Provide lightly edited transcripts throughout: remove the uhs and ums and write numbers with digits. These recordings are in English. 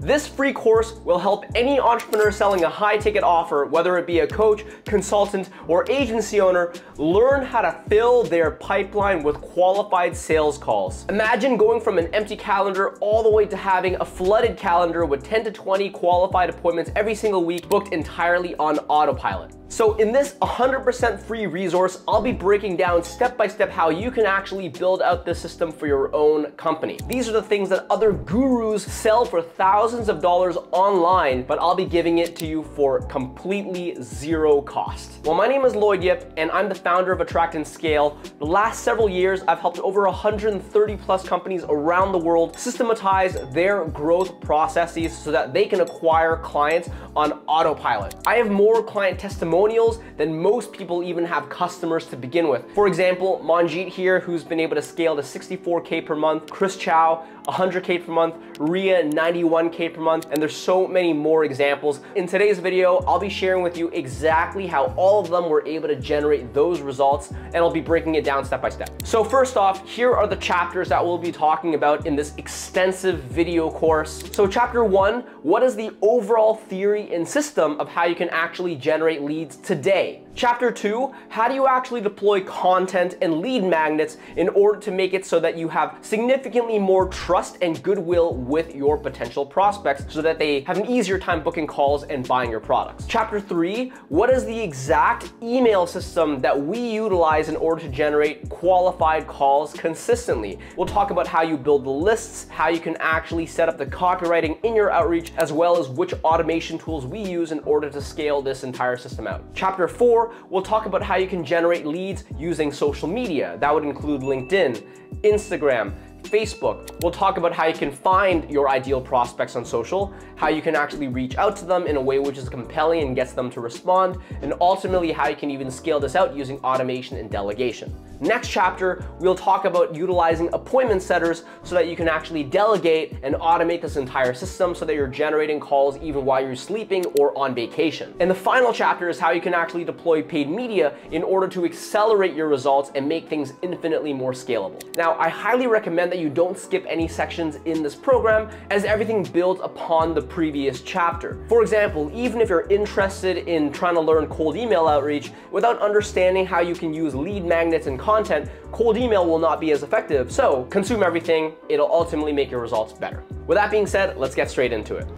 This free course will help any entrepreneur selling a high-ticket offer, whether it be a coach, consultant, or agency owner, learn how to fill their pipeline with qualified sales calls. Imagine going from an empty calendar all the way to having a flooded calendar with 10 to 20 qualified appointments every single week booked entirely on autopilot. So in this 100% free resource, I'll be breaking down step by step how you can actually build out this system for your own company. These are the things that other gurus sell for thousands of dollars online, but I'll be giving it to you for completely zero cost. Well, my name is Lloyd Yip, and I'm the founder of Attract and Scale. The last several years, I've helped over 130 plus companies around the world systematize their growth processes so that they can acquire clients on autopilot. I have more client testimonials than most people even have customers to begin with. For example, Manjeet here, who's been able to scale to 64K per month, Chris Chow, 100K per month, Ria, 91K per month, and there's so many more examples. In today's video, I'll be sharing with you exactly how all of them were able to generate those results, and I'll be breaking it down step by step. So first off, here are the chapters that we'll be talking about in this extensive video course. So chapter 1, what is the overall theory and system of how you can actually generate leads today? Chapter 2, how do you actually deploy content and lead magnets in order to make it so that you have significantly more trust and goodwill with your potential prospects so that they have an easier time booking calls and buying your products. Chapter 3, what is the exact email system that we utilize in order to generate qualified calls consistently? We'll talk about how you build the lists, how you can actually set up the copywriting in your outreach, as well as which automation tools we use in order to scale this entire system out. Chapter 4, we'll talk about how you can generate leads using social media. That would include LinkedIn, Instagram, Facebook. We'll talk about how you can find your ideal prospects on social, how you can actually reach out to them in a way which is compelling and gets them to respond, and ultimately how you can even scale this out using automation and delegation. Next chapter, we'll talk about utilizing appointment setters so that you can actually delegate and automate this entire system so that you're generating calls even while you're sleeping or on vacation. And the final chapter is how you can actually deploy paid media in order to accelerate your results and make things infinitely more scalable. Now, I highly recommend that you don't skip any sections in this program, as everything builds upon the previous chapter. For example, even if you're interested in trying to learn cold email outreach, without understanding how you can use lead magnets and content, cold email will not be as effective. So consume everything, it'll ultimately make your results better. With that being said, let's get straight into it.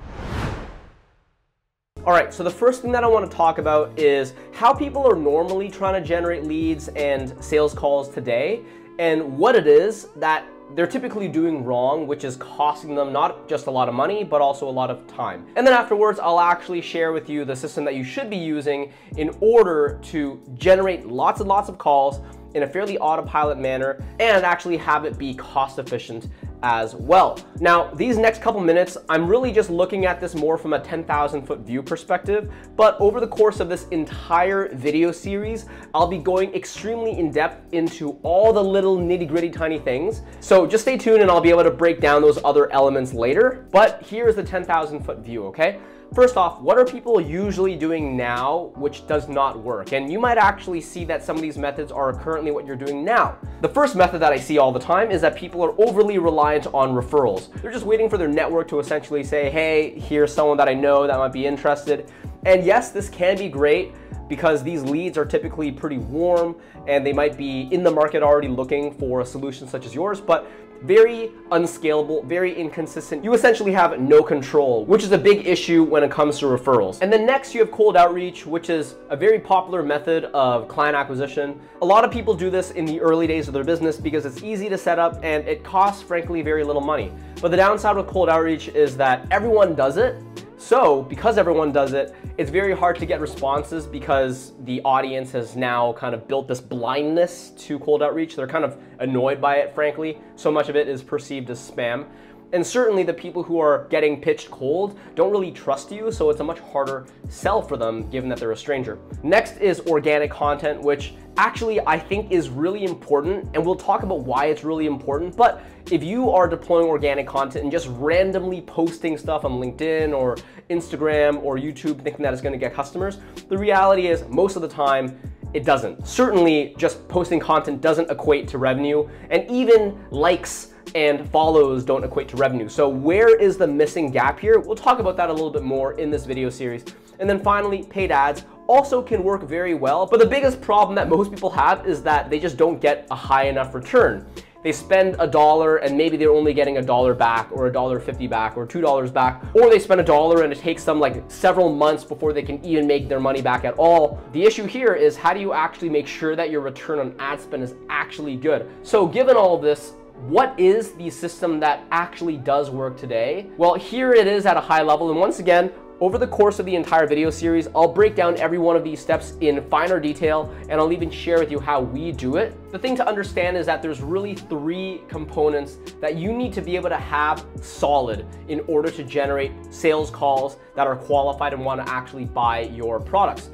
All right, so the first thing that I want to talk about is how people are normally trying to generate leads and sales calls today, and what it is that they're typically doing wrong, which is costing them not just a lot of money, but also a lot of time. And then afterwards, I'll actually share with you the system that you should be using in order to generate lots and lots of calls in a fairly autopilot manner and actually have it be cost efficient as well. Now, these next couple minutes, I'm really just looking at this more from a 10,000-foot view perspective, but over the course of this entire video series, I'll be going extremely in-depth into all the little nitty-gritty tiny things. So just stay tuned and I'll be able to break down those other elements later, but here's the 10,000-foot view, okay? First off, what are people usually doing now which does not work? And you might actually see that some of these methods are currently what you're doing now. The first method that I see all the time is that people are overly reliant on referrals. They're just waiting for their network to essentially say, hey, here's someone that I know that might be interested. And yes, this can be great because these leads are typically pretty warm and they might be in the market already looking for a solution such as yours, but very unscalable, very inconsistent. You essentially have no control, which is a big issue when it comes to referrals. And then next you have cold outreach, which is a very popular method of client acquisition. A lot of people do this in the early days of their business because it's easy to set up and it costs, frankly, very little money. But the downside with cold outreach is that everyone does it. So because everyone does it, it's very hard to get responses because the audience has now kind of built this blindness to cold outreach. They're kind of annoyed by it, frankly. So much of it is perceived as spam. And certainly the people who are getting pitched cold don't really trust you, so it's a much harder sell for them given that they're a stranger. Next is organic content, which actually I think is really important, and we'll talk about why it's really important. But if you are deploying organic content and just randomly posting stuff on LinkedIn or Instagram or YouTube thinking that it's gonna get customers, the reality is most of the time it doesn't. Certainly just posting content doesn't equate to revenue, and even likes and follows don't equate to revenue. So where is the missing gap here? We'll talk about that a little bit more in this video series. And then finally, paid ads also can work very well, but the biggest problem that most people have is that they just don't get a high enough return. They spend $1 and maybe they're only getting $1 back or $1.50 back or $2 back, or they spend $1 and it takes them like several months before they can even make their money back at all. The issue here is, how do you actually make sure that your return on ad spend is actually good? So given all of this, what is the system that actually does work today? Well, here it is at a high level. And once again, over the course of the entire video series, I'll break down every one of these steps in finer detail, and I'll even share with you how we do it. The thing to understand is that there's really 3 components that you need to be able to have solid in order to generate sales calls that are qualified and want to actually buy your products.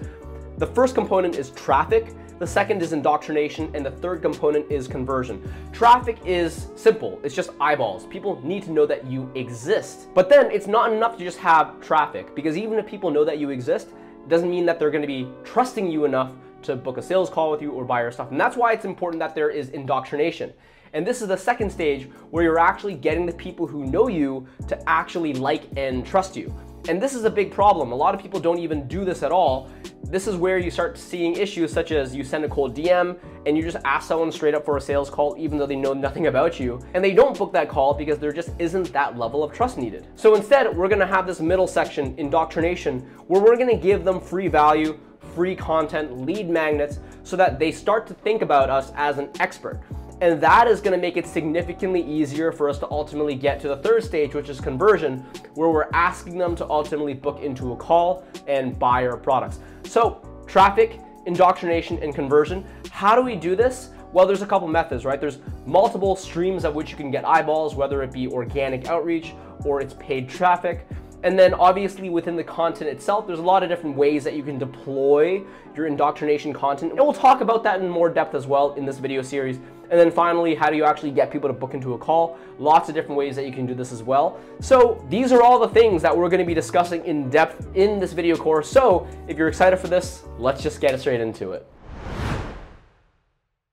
The first component is traffic. The second is indoctrination, and the third component is conversion. Traffic is simple, it's just eyeballs. People need to know that you exist. But then it's not enough to just have traffic, because even if people know that you exist, it doesn't mean that they're gonna be trusting you enough to book a sales call with you or buy your stuff. And that's why it's important that there is indoctrination. And this is the second stage, where you're actually getting the people who know you to actually like and trust you. And this is a big problem. A lot of people don't even do this at all. This is where you start seeing issues such as you send a cold DM and you just ask someone straight up for a sales call even though they know nothing about you, and they don't book that call because there just isn't that level of trust needed. So instead, we're gonna have this middle section, indoctrination, where we're gonna give them free value, free content, lead magnets, so that they start to think about us as an expert. And that is gonna make it significantly easier for us to ultimately get to the third stage, which is conversion, where we're asking them to ultimately book into a call and buy our products. So traffic, indoctrination, and conversion. How do we do this? Well, there's a couple methods, right? There's multiple streams of which you can get eyeballs, whether it be organic outreach or it's paid traffic. And then obviously within the content itself, there's a lot of different ways that you can deploy your indoctrination content. And we'll talk about that in more depth as well in this video series. And then finally, how do you actually get people to book into a call? Lots of different ways that you can do this as well. So these are all the things that we're gonna be discussing in depth in this video course. So if you're excited for this, let's just get straight into it.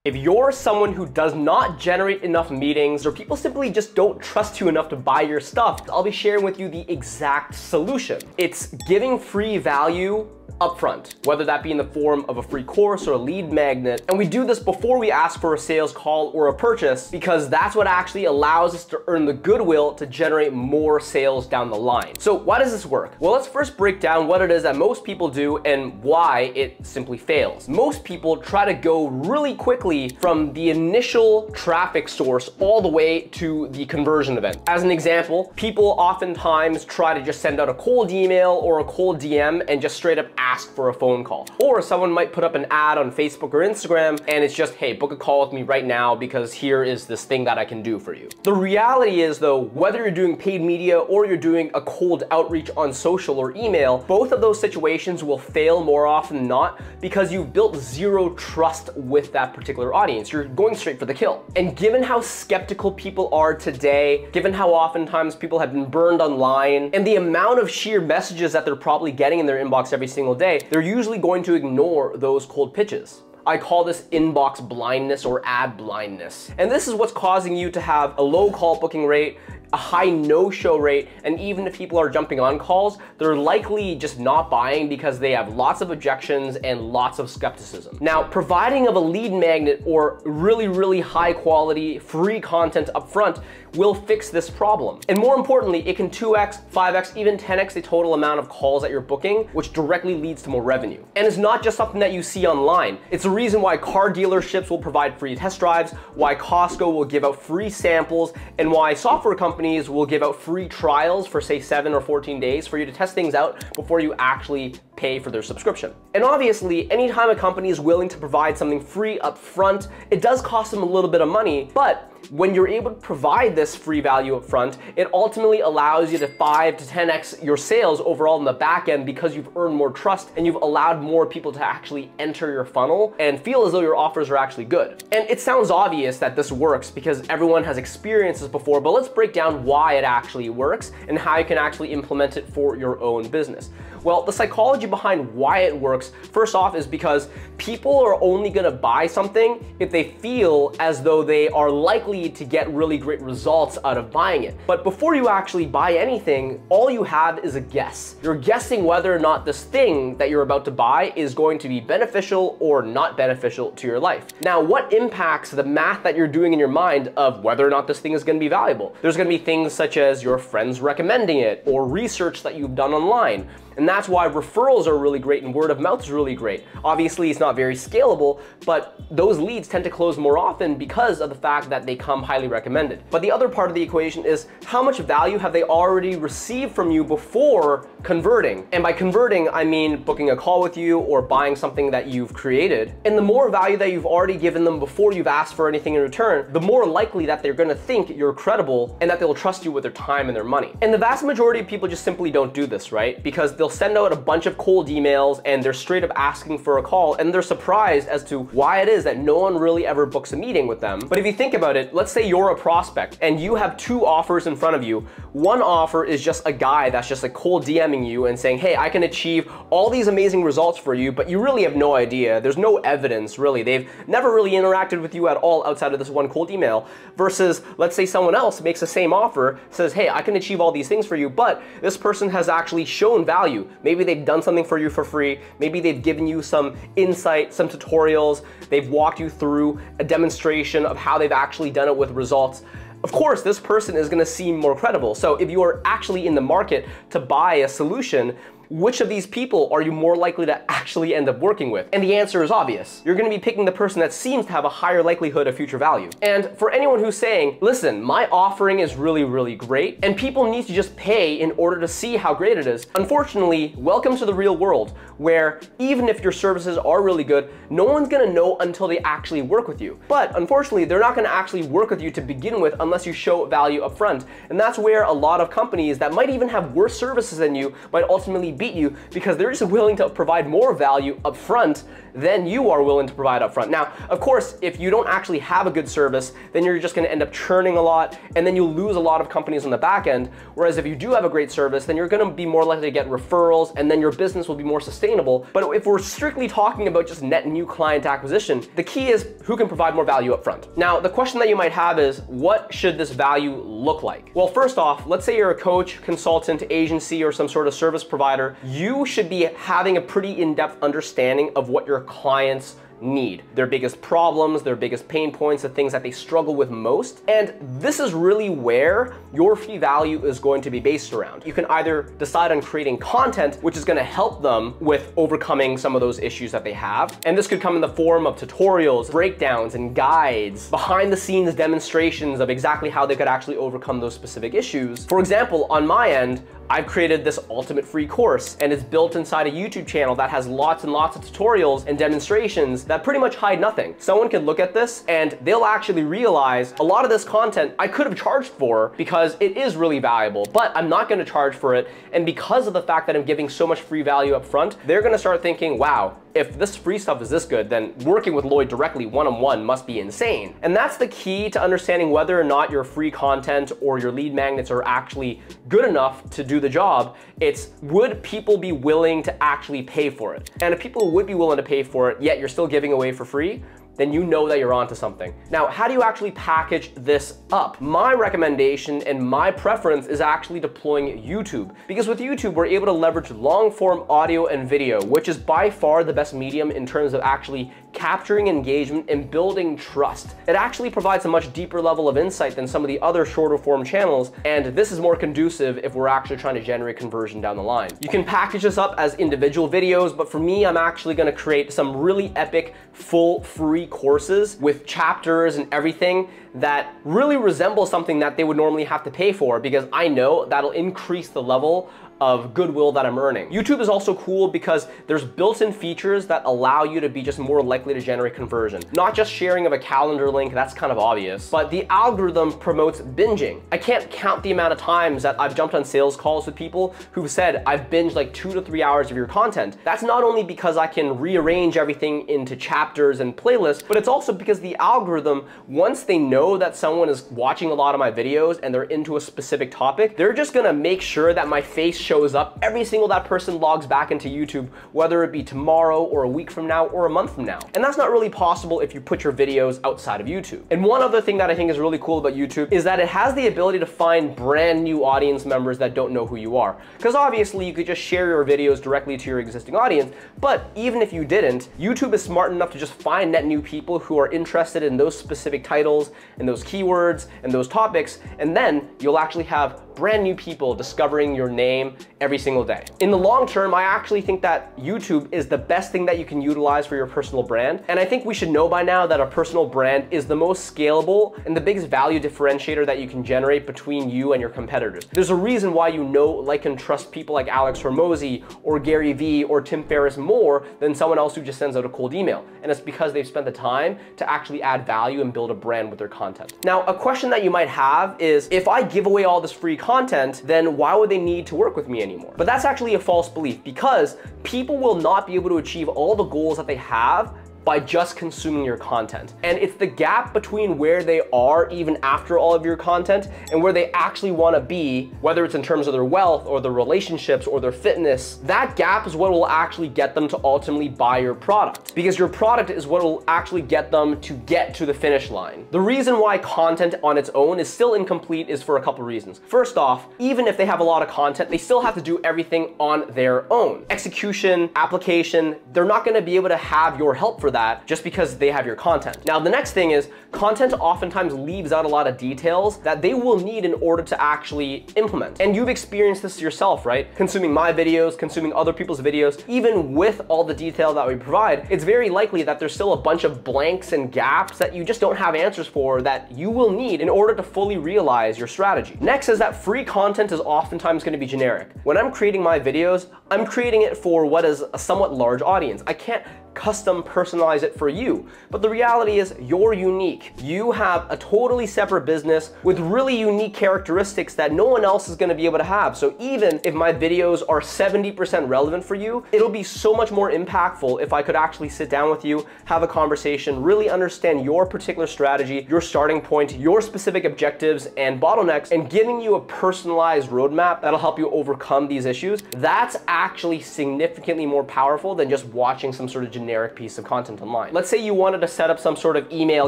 If you're someone who does not generate enough meetings, or people simply just don't trust you enough to buy your stuff, I'll be sharing with you the exact solution. It's giving free value upfront, whether that be in the form of a free course or a lead magnet. And we do this before we ask for a sales call or a purchase, because that's what actually allows us to earn the goodwill to generate more sales down the line. So why does this work? Well, let's first break down what it is that most people do and why it simply fails. Most people try to go really quickly from the initial traffic source all the way to the conversion event. As an example, people oftentimes try to just send out a cold email or a cold DM and just straight up ask for a phone call. Or someone might put up an ad on Facebook or Instagram and it's just, hey, book a call with me right now because here is this thing that I can do for you. The reality is though, whether you're doing paid media or you're doing a cold outreach on social or email, both of those situations will fail more often than not because you've built zero trust with that particular audience. You're going straight for the kill. And given how skeptical people are today, given how oftentimes people have been burned online, and the amount of sheer messages that they're probably getting in their inbox every single day, they're usually going to ignore those cold pitches. I call this inbox blindness or ad blindness. And this is what's causing you to have a low call booking rate, a high no-show rate, and even if people are jumping on calls, they're likely just not buying because they have lots of objections and lots of skepticism. Now, providing of a lead magnet or really high quality free content up front will fix this problem. And more importantly, it can 2x, 5x, even 10x the total amount of calls that you're booking, which directly leads to more revenue. And it's not just something that you see online. It's a reason why car dealerships will provide free test drives, why Costco will give out free samples, and why software companies will give out free trials for say 7 or 14 days for you to test things out before you actually pay for their subscription. And obviously, anytime a company is willing to provide something free up front, it does cost them a little bit of money, but when you're able to provide this free value up front, it ultimately allows you to 5 to 10x your sales overall in the back end because you've earned more trust and you've allowed more people to actually enter your funnel and feel as though your offers are actually good. And it sounds obvious that this works because everyone has experienced this before, but let's break down why it actually works and how you can actually implement it for your own business. Well, the psychology psychology behind why it works, first off, is because people are only gonna buy something if they feel as though they are likely to get really great results out of buying it. But before you actually buy anything, all you have is a guess. You're guessing whether or not this thing that you're about to buy is going to be beneficial or not beneficial to your life. Now, what impacts the math that you're doing in your mind of whether or not this thing is gonna be valuable? There's gonna be things such as your friends recommending it or research that you've done online. And that's why referrals are really great and word of mouth is really great. Obviously, it's not very scalable, but those leads tend to close more often because of the fact that they come highly recommended. But the other part of the equation is how much value have they already received from you before converting? And by converting, I mean booking a call with you or buying something that you've created. And the more value that you've already given them before you've asked for anything in return, the more likely that they're gonna think you're credible and that they'll trust you with their time and their money. And the vast majority of people just simply don't do this, right? Because they'll send out a bunch of cold emails and they're straight up asking for a call, and they're surprised as to why it is that no one really ever books a meeting with them. But if you think about it, let's say you're a prospect and you have two offers in front of you. One offer is just a guy that's just like cold DMing you and saying, hey, I can achieve all these amazing results for you, but you really have no idea. There's no evidence, really. They've never really interacted with you at all outside of this one cold email. Versus, let's say someone else makes the same offer, says, hey, I can achieve all these things for you, but this person has actually shown value. Maybe they've done something for you for free. Maybe they've given you some insight, some tutorials. They've walked you through a demonstration of how they've actually done it with results. Of course, this person is gonna seem more credible. So if you are actually in the market to buy a solution, which of these people are you more likely to actually end up working with? And the answer is obvious. You're gonna be picking the person that seems to have a higher likelihood of future value. And for anyone who's saying, listen, my offering is really, really great, and people need to just pay in order to see how great it is. Unfortunately, welcome to the real world, where even if your services are really good, no one's gonna know until they actually work with you. But unfortunately, they're not gonna actually work with you to begin with unless you show value up front. And that's where a lot of companies that might even have worse services than you might ultimately beat you, because they're just willing to provide more value up front than you are willing to provide up front. Now, of course, if you don't actually have a good service, then you're just gonna end up churning a lot, and then you'll lose a lot of companies on the back end. Whereas if you do have a great service, then you're gonna be more likely to get referrals, and then your business will be more sustainable. But if we're strictly talking about just net new client acquisition, the key is who can provide more value up front. Now, the question that you might have is, what should this value look like? Well, first off, let's say you're a coach, consultant, agency, or some sort of service provider. You should be having a pretty in-depth understanding of what your clients need, their biggest problems, their biggest pain points, the things that they struggle with most. And this is really where your fee value is going to be based around. You can either decide on creating content, which is going to help them with overcoming some of those issues that they have. And this could come in the form of tutorials, breakdowns, and guides, behind the scenes demonstrations of exactly how they could actually overcome those specific issues. For example, on my end, I've created this ultimate free course, and it's built inside a YouTube channel that has lots and lots of tutorials and demonstrations that pretty much hide nothing. Someone can look at this and they'll actually realize a lot of this content I could have charged for because it is really valuable, but I'm not gonna charge for it. And because of the fact that I'm giving so much free value up front, they're gonna start thinking, wow, if this free stuff is this good, then working with Lloyd directly one-on-one must be insane. And that's the key to understanding whether or not your free content or your lead magnets are actually good enough to do the job. It's, would people be willing to actually pay for it? And if people would be willing to pay for it, yet you're still giving away for free, then you know that you're onto something. Now, how do you actually package this up? My recommendation and my preference is actually deploying YouTube, because with YouTube, we're able to leverage long form audio and video, which is by far the best medium in terms of actually capturing engagement and building trust. It actually provides a much deeper level of insight than some of the other shorter form channels, and this is more conducive if we're actually trying to generate conversion down the line. You can package this up as individual videos, but for me, I'm actually gonna create some really epic, full, free courses with chapters and everything that really resemble something that they would normally have to pay for, because I know that'll increase the level of goodwill that I'm earning. YouTube is also cool because there's built-in features that allow you to be just more likely to generate conversion. Not just sharing of a calendar link, that's kind of obvious, but the algorithm promotes binging. I can't count the amount of times that I've jumped on sales calls with people who've said, I've binged like 2 to 3 hours of your content. That's not only because I can rearrange everything into chapters and playlists, but it's also because the algorithm, once they know know that someone is watching a lot of my videos and they're into a specific topic, they're just gonna make sure that my face shows up every single that person logs back into YouTube, whether it be tomorrow or a week from now or a month from now. And that's not really possible if you put your videos outside of YouTube. And one other thing that I think is really cool about YouTube is that it has the ability to find brand new audience members that don't know who you are. Because obviously you could just share your videos directly to your existing audience, but even if you didn't, YouTube is smart enough to just find net new people who are interested in those specific titles and those keywords and those topics, and then you'll actually have brand new people discovering your name every single day. In the long term, I actually think that YouTube is the best thing that you can utilize for your personal brand. And I think we should know by now that a personal brand is the most scalable and the biggest value differentiator that you can generate between you and your competitors. There's a reason why you know, like, and trust people like Alex Hormozi or Gary Vee or Tim Ferriss more than someone else who just sends out a cold email. And it's because they've spent the time to actually add value and build a brand with their content. Now, a question that you might have is, if I give away all this free content, then why would they need to work with me anymore? But that's actually a false belief, because people will not be able to achieve all the goals that they have by just consuming your content. And it's the gap between where they are even after all of your content and where they actually wanna be, whether it's in terms of their wealth or their relationships or their fitness. That gap is what will actually get them to ultimately buy your product, because your product is what will actually get them to get to the finish line. The reason why content on its own is still incomplete is for a couple reasons. First off, even if they have a lot of content, they still have to do everything on their own. Execution, application, they're not gonna be able to have your help for that just because they have your content. Now, the next thing is, content oftentimes leaves out a lot of details that they will need in order to actually implement. And you've experienced this yourself, right? Consuming my videos, consuming other people's videos, even with all the detail that we provide, it's very likely that there's still a bunch of blanks and gaps that you just don't have answers for that you will need in order to fully realize your strategy. Next is that free content is oftentimes going to be generic. When I'm creating my videos, I'm creating it for what is a somewhat large audience. I can't custom personalize it for you. But the reality is, you're unique. You have a totally separate business with really unique characteristics that no one else is gonna be able to have. So even if my videos are 70% relevant for you, it'll be so much more impactful if I could actually sit down with you, have a conversation, really understand your particular strategy, your starting point, your specific objectives and bottlenecks, and giving you a personalized roadmap that'll help you overcome these issues. That's actually significantly more powerful than just watching some sort of generic piece of content online. Let's say you wanted to set up some sort of email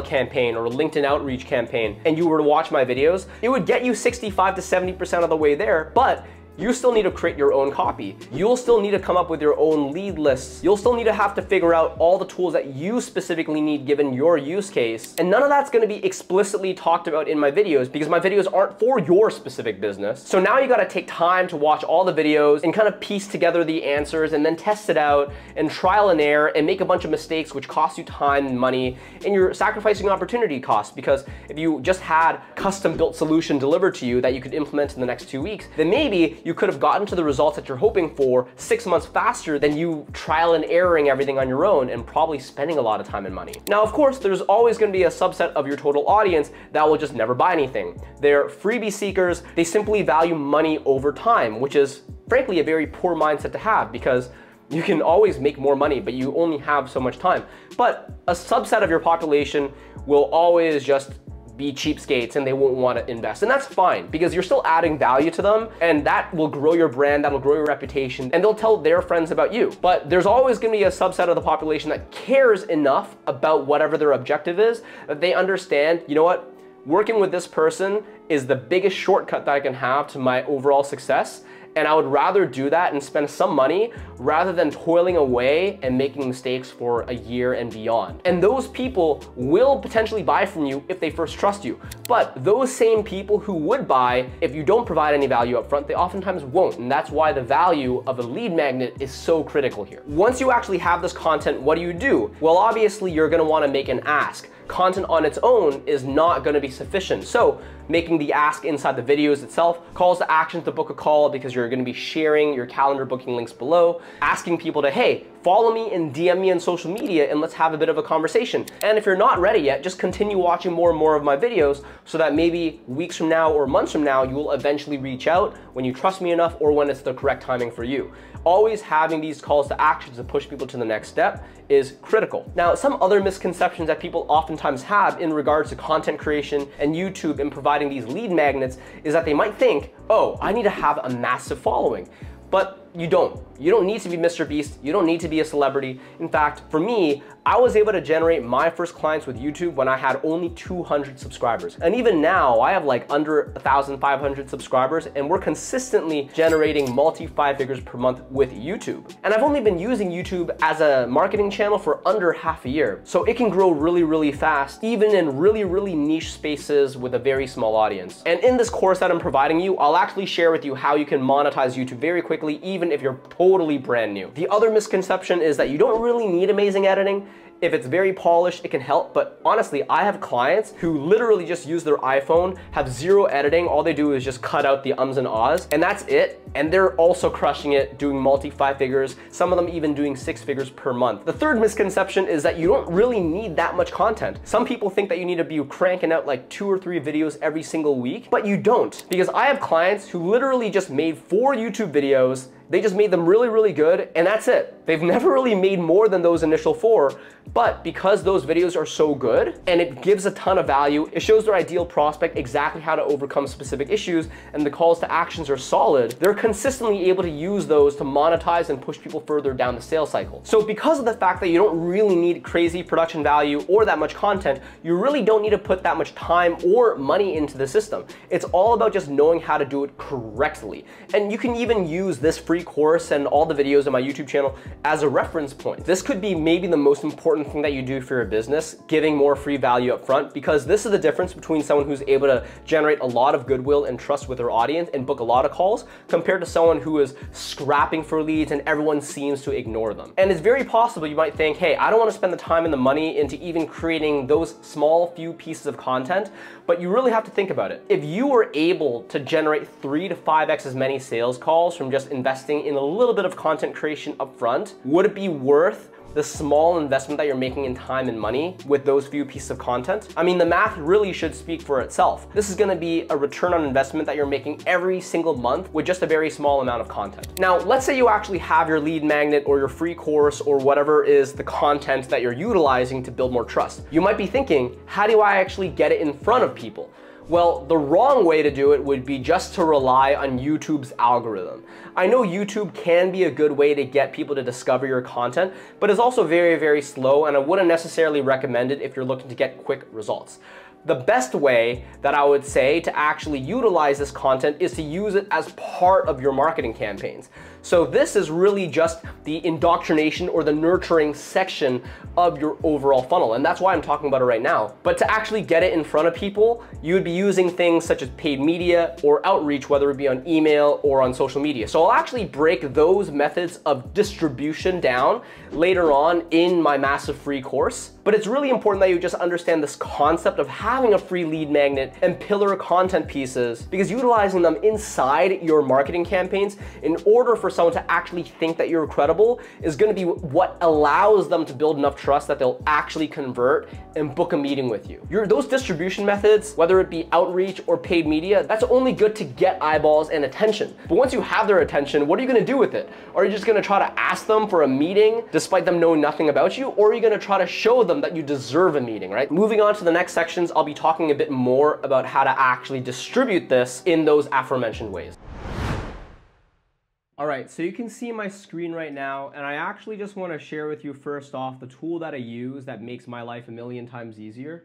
campaign or a LinkedIn outreach campaign, and you were to watch my videos. It would get you 65 to 70% of the way there, but you still need to create your own copy. You'll still need to come up with your own lead lists. You'll still need to have to figure out all the tools that you specifically need given your use case. And none of that's gonna be explicitly talked about in my videos, because my videos aren't for your specific business. So now you gotta take time to watch all the videos and kind of piece together the answers and then test it out and trial and error and make a bunch of mistakes, which cost you time and money, and you're sacrificing opportunity costs, because if you just had custom built solution delivered to you that you could implement in the next 2 weeks, then maybe you could have gotten to the results that you're hoping for 6 months faster than you trial and erroring everything on your own and probably spending a lot of time and money. Now, of course, there's always going to be a subset of your total audience that will just never buy anything. They're freebie seekers. They simply value money over time, which is frankly a very poor mindset to have, because you can always make more money, but you only have so much time. But a subset of your population will always just be cheapskates and they won't want to invest. And that's fine, because you're still adding value to them, and that will grow your brand, that'll grow your reputation, and they'll tell their friends about you. But there's always going to be a subset of the population that cares enough about whatever their objective is that they understand, you know what, working with this person is the biggest shortcut that I can have to my overall success. And I would rather do that and spend some money rather than toiling away and making mistakes for a year and beyond. And those people will potentially buy from you if they first trust you. But those same people who would buy if you don't provide any value up front, they oftentimes won't. And that's why the value of a lead magnet is so critical here. Once you actually have this content, what do? Well, obviously you're gonna wanna make an ask. Content on its own is not gonna be sufficient. So making the ask inside the videos itself, calls to action to book a call because you're you're going to be sharing your calendar booking links below, asking people to, hey, follow me and DM me on social media and let's have a bit of a conversation. And if you're not ready yet, just continue watching more and more of my videos so that maybe weeks from now or months from now, you will eventually reach out when you trust me enough or when it's the correct timing for you. Always having these calls to action to push people to the next step is critical. Now, some other misconceptions that people oftentimes have in regards to content creation and YouTube and providing these lead magnets is that they might think, oh, I need to have a massive following. But you don't. You don't need to be Mr. Beast. You don't need to be a celebrity. In fact, for me, I was able to generate my first clients with YouTube when I had only 200 subscribers. And even now, I have like under 1,500 subscribers and we're consistently generating multi-five figures per month with YouTube. And I've only been using YouTube as a marketing channel for under half a year. So it can grow really, really fast, even in really, really niche spaces with a very small audience. And in this course that I'm providing you, I'll actually share with you how you can monetize YouTube very quickly, even if you're totally brand new. The other misconception is that you don't really need amazing editing. If it's very polished, it can help, but honestly, I have clients who literally just use their iPhone, have zero editing, all they do is just cut out the ums and ahs, and that's it, and they're also crushing it, doing multi-five figures, some of them even doing 6 figures per month. The third misconception is that you don't really need that much content. Some people think that you need to be cranking out like 2 or 3 videos every single week, but you don't, because I have clients who literally just made 4 YouTube videos. They just made them really, really good, and that's it. They've never really made more than those initial 4, but because those videos are so good and it gives a ton of value, it shows their ideal prospect exactly how to overcome specific issues, and the calls to actions are solid, they're consistently able to use those to monetize and push people further down the sales cycle. So because of the fact that you don't really need crazy production value or that much content, you really don't need to put that much time or money into the system. It's all about just knowing how to do it correctly. And you can even use this free course and all the videos on my YouTube channel as a reference point. This could be maybe the most important thing that you do for your business, giving more free value up front, because this is the difference between someone who's able to generate a lot of goodwill and trust with their audience and book a lot of calls compared to someone who is scrapping for leads and everyone seems to ignore them. And it's very possible you might think, hey, I don't want to spend the time and the money into even creating those small few pieces of content, but you really have to think about it. If you were able to generate 3 to 5x as many sales calls from just investing in a little bit of content creation up front, would it be worth the small investment that you're making in time and money with those few pieces of content? I mean, the math really should speak for itself. This is gonna be a return on investment that you're making every single month with just a very small amount of content. Now, let's say you actually have your lead magnet or your free course or whatever is the content that you're utilizing to build more trust. You might be thinking, how do I actually get it in front of people? Well, the wrong way to do it would be just to rely on YouTube's algorithm. I know YouTube can be a good way to get people to discover your content, but it's also very, very slow, and I wouldn't necessarily recommend it if you're looking to get quick results. The best way that I would say to actually utilize this content is to use it as part of your marketing campaigns. So this is really just the indoctrination or the nurturing section of your overall funnel, and that's why I'm talking about it right now. But to actually get it in front of people, you would be using things such as paid media or outreach, whether it be on email or on social media. So I'll actually break those methods of distribution down later on in my massive free course. But it's really important that you just understand this concept of having a free lead magnet and pillar content pieces, because utilizing them inside your marketing campaigns in order for someone to actually think that you're credible is going to be what allows them to build enough trust that they'll actually convert and book a meeting with you. Those distribution methods, whether it be outreach or paid media, that's only good to get eyeballs and attention. But once you have their attention, what are you going to do with it? Are you just going to try to ask them for a meeting despite them knowing nothing about you? Or are you going to try to show them that you deserve a meeting, right? Moving on to the next sections, I'll be talking a bit more about how to actually distribute this in those aforementioned ways. All right, so you can see my screen right now, and I actually just want to share with you first off the tool that I use that makes my life a million times easier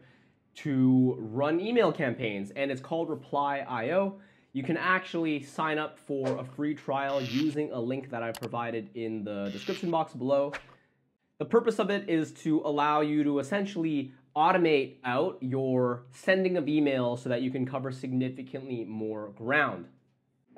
to run email campaigns, and it's called Reply.io. You can actually sign up for a free trial using a link that I provided in the description box below. The purpose of it is to allow you to essentially automate out your sending of emails so that you can cover significantly more ground.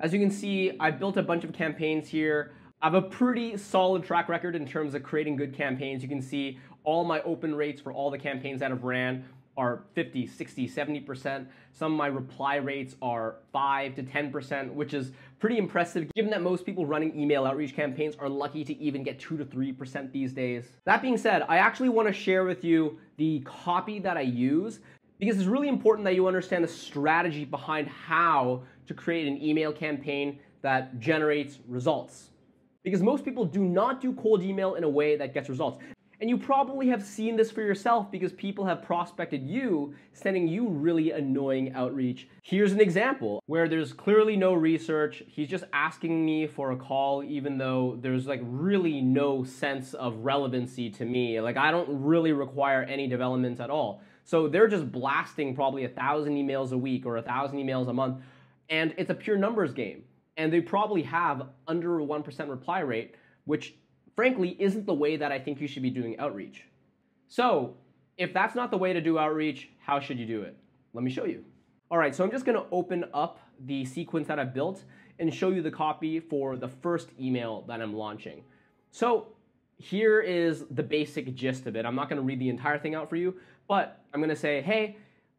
As you can see, I've built a bunch of campaigns here. I have a pretty solid track record in terms of creating good campaigns. You can see all my open rates for all the campaigns that I've ran are 50, 60, 70%. Some of my reply rates are 5 to 10%, which is Pretty impressive, given that most people running email outreach campaigns are lucky to even get 2 to 3% these days. That being said, I actually want to share with you the copy that I use, because it's really important that you understand the strategy behind how to create an email campaign that generates results. Because most people do not do cold email in a way that gets results. And you probably have seen this for yourself because people have prospected you, sending you really annoying outreach. Here's an example where there's clearly no research. He's just asking me for a call, even though there's like really no sense of relevancy to me. Like, I don't really require any development at all. So they're just blasting probably 1,000 emails a week or 1,000 emails a month. And it's a pure numbers game. And they probably have under a 1% reply rate, which frankly isn't the way that I think you should be doing outreach. So if that's not the way to do outreach, how should you do it? Let me show you. All right, so I'm just gonna open up the sequence that I've built and show you the copy for the first email that I'm launching. So here is the basic gist of it. I'm not gonna read the entire thing out for you, but I'm gonna say, hey,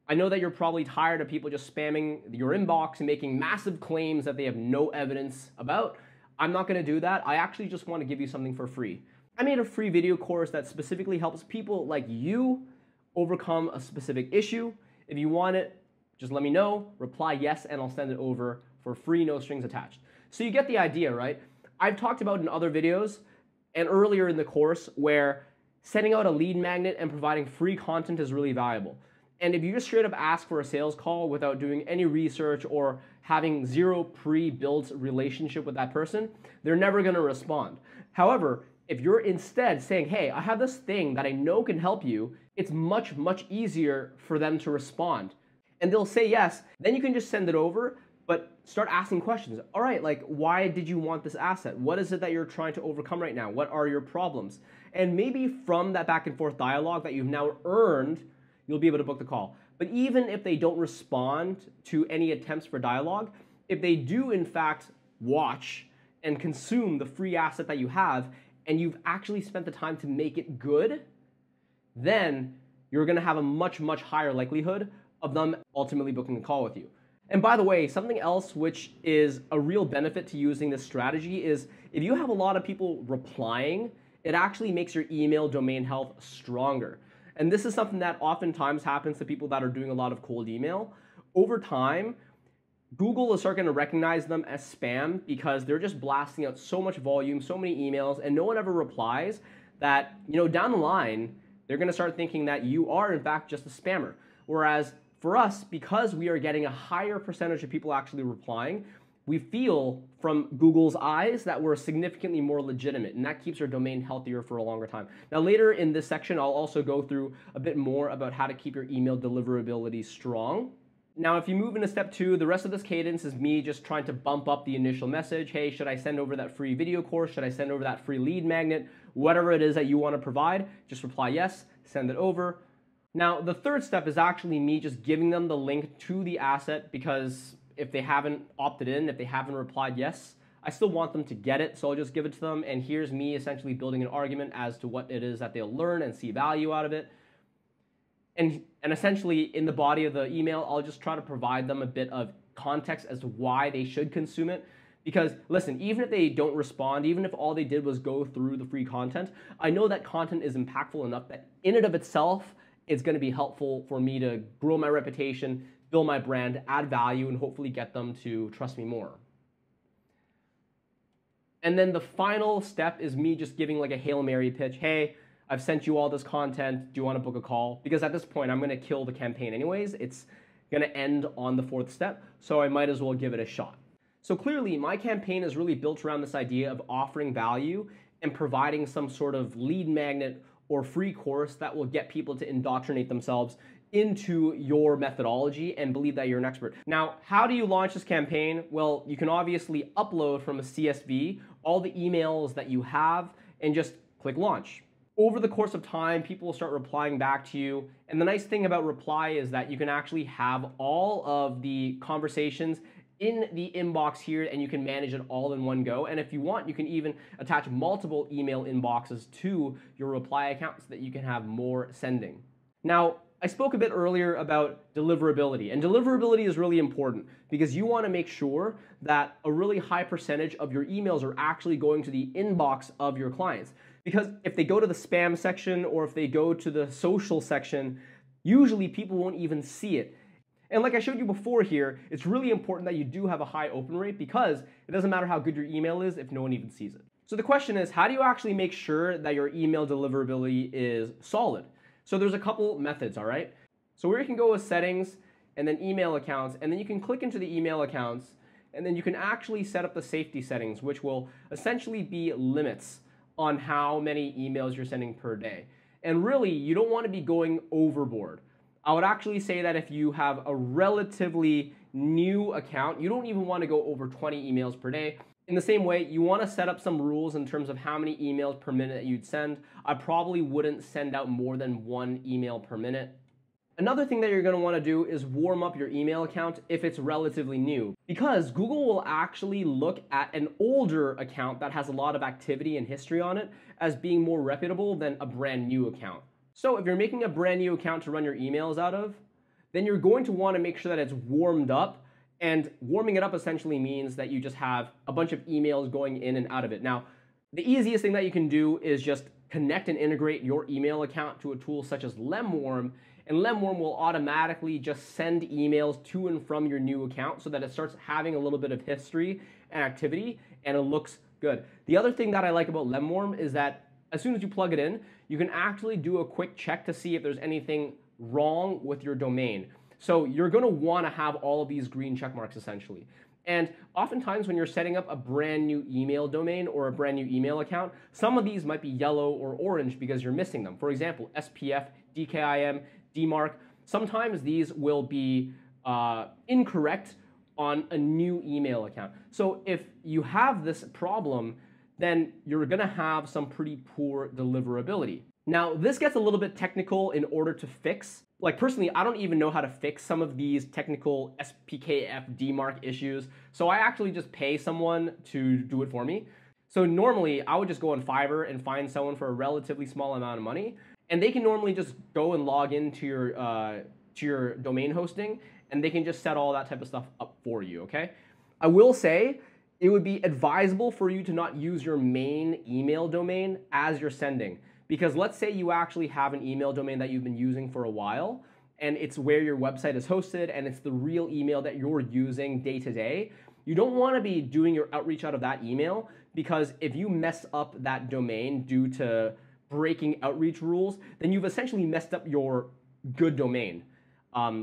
I know that you're probably tired of people just spamming your inbox and making massive claims that they have no evidence about. I'm not gonna do that. I actually just wanna give you something for free. I made a free video course that specifically helps people like you overcome a specific issue. If you want it, just let me know, reply yes, and I'll send it over for free, no strings attached. So you get the idea, right? I've talked about in other videos and earlier in the course where sending out a lead magnet and providing free content is really valuable. And if you just straight up ask for a sales call without doing any research or having zero pre-built relationship with that person, they're never gonna respond. However, if you're instead saying, hey, I have this thing that I know can help you, it's much, much easier for them to respond. And they'll say yes, then you can just send it over, but start asking questions. All right, like, why did you want this asset? What is it that you're trying to overcome right now? What are your problems? And maybe from that back and forth dialogue that you've now earned, you'll be able to book the call. But even if they don't respond to any attempts for dialogue, if they do in fact watch and consume the free asset that you have, and you've actually spent the time to make it good, then you're gonna have a much, much higher likelihood of them ultimately booking a call with you. And by the way, something else which is a real benefit to using this strategy is if you have a lot of people replying, it actually makes your email domain health stronger. And this is something that oftentimes happens to people that are doing a lot of cold email. Over time, Google will start going to recognize them as spam because they're just blasting out so much volume, so many emails, and no one ever replies that, down the line, they're going to start thinking that you are, in fact, just a spammer. Whereas for us, because we are getting a higher percentage of people actually replying, we feel from Google's eyes that we're significantly more legitimate, and that keeps our domain healthier for a longer time. Now, later in this section, I'll also go through a bit more about how to keep your email deliverability strong. Now, if you move into step 2, the rest of this cadence is me just trying to bump up the initial message. Hey, should I send over that free video course? Should I send over that free lead magnet? Whatever it is that you want to provide, just reply yes, send it over. Now, the third step is actually me just giving them the link to the asset, because if they haven't opted in, if they haven't replied yes, I still want them to get it, so I'll just give it to them, and here's me essentially building an argument as to what it is that they'll learn and see value out of it. And essentially, in the body of the email, I'll just try to provide them a bit of context as to why they should consume it. Because, listen, even if they don't respond, even if all they did was go through the free content, I know that content is impactful enough that in and of itself, it's going to be helpful for me to grow my reputation, build my brand, add value, and hopefully get them to trust me more. And then the final step is me just giving like a Hail Mary pitch. Hey, I've sent you all this content. Do you want to book a call? Because at this point, I'm going to kill the campaign anyways. It's going to end on the 4th step, so I might as well give it a shot. So clearly, my campaign is really built around this idea of offering value and providing some sort of lead magnet or free course that will get people to indoctrinate themselves into your methodology and believe that you're an expert. Now, how do you launch this campaign? Well, you can obviously upload from a CSV all the emails that you have and just click launch. Over the course of time, people will start replying back to you. And the nice thing about reply is that you can actually have all of the conversations in the inbox here, and you can manage it all in one go. And if you want, you can even attach multiple email inboxes to your reply account so that you can have more sending. Now, I spoke a bit earlier about deliverability, and deliverability is really important because you want to make sure that a really high percentage of your emails are actually going to the inbox of your clients. Because if they go to the spam section or if they go to the social section, usually people won't even see it. And like I showed you before here, it's really important that you do have a high open rate because it doesn't matter how good your email is if no one even sees it. So the question is, how do you actually make sure that your email deliverability is solid? So there's a couple methods, all right? So where you can go with settings and then email accounts, and then you can click into the email accounts, and then you can actually set up the safety settings, which will essentially be limits on how many emails you're sending per day. And really, you don't want to be going overboard. I would actually say that if you have a relatively new account, you don't even want to go over 20 emails per day. In the same way, you want to set up some rules in terms of how many emails per minute that you'd send. I probably wouldn't send out more than 1 email per minute. Another thing that you're going to want to do is warm up your email account if it's relatively new, because Google will actually look at an older account that has a lot of activity and history on it as being more reputable than a brand new account. So if you're making a brand new account to run your emails out of, then you're going to want to make sure that it's warmed up. And warming it up essentially means that you just have a bunch of emails going in and out of it. Now, the easiest thing that you can do is just connect and integrate your email account to a tool such as Lemwarm, and Lemwarm will automatically just send emails to and from your new account so that it starts having a little bit of history and activity, and it looks good. The other thing that I like about Lemwarm is that as soon as you plug it in, you can actually do a quick check to see if there's anything wrong with your domain. So you're going to want to have all of these green check marks essentially. And oftentimes when you're setting up a brand new email domain or a brand new email account, some of these might be yellow or orange because you're missing them. For example, SPF, DKIM, DMARC. Sometimes these will be incorrect on a new email account. So if you have this problem, then you're going to have some pretty poor deliverability. Now, this gets a little bit technical in order to fix. Like personally, I don't even know how to fix some of these technical SPKF DMARC issues. So I actually just pay someone to do it for me. So normally I would just go on Fiverr and find someone for a relatively small amount of money. And they can normally just go and log into your domain hosting, and they can just set all that type of stuff up for you, okay? I will say it would be advisable for you to not use your main email domain as you're sending. Because let's say you actually have an email domain that you've been using for a while, and it's where your website is hosted, and it's the real email that you're using day to day. You don't want to be doing your outreach out of that email, because if you mess up that domain due to breaking outreach rules, then you've essentially messed up your good domain,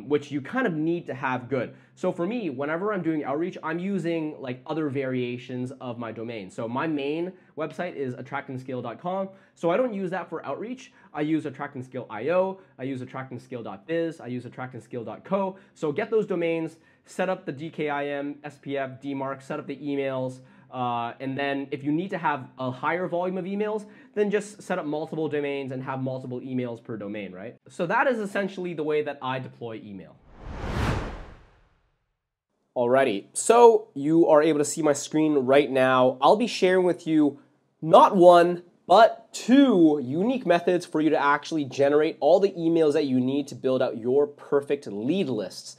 which you kind of need to have good. So for me, whenever I'm doing outreach, I'm using like other variations of my domain. So my main website is attractandscale.com. So I don't use that for outreach. I use attractandscale.io, I use attractandscale.biz, I use attractandscale.co. So get those domains, set up the DKIM, SPF, DMARC, set up the emails, and then if you need to have a higher volume of emails, then just set up multiple domains and have multiple emails per domain, right? So that is essentially the way that I deploy email. Alrighty, so you are able to see my screen right now. I'll be sharing with you not one, but 2 unique methods for you to actually generate all the emails that you need to build out your perfect lead lists.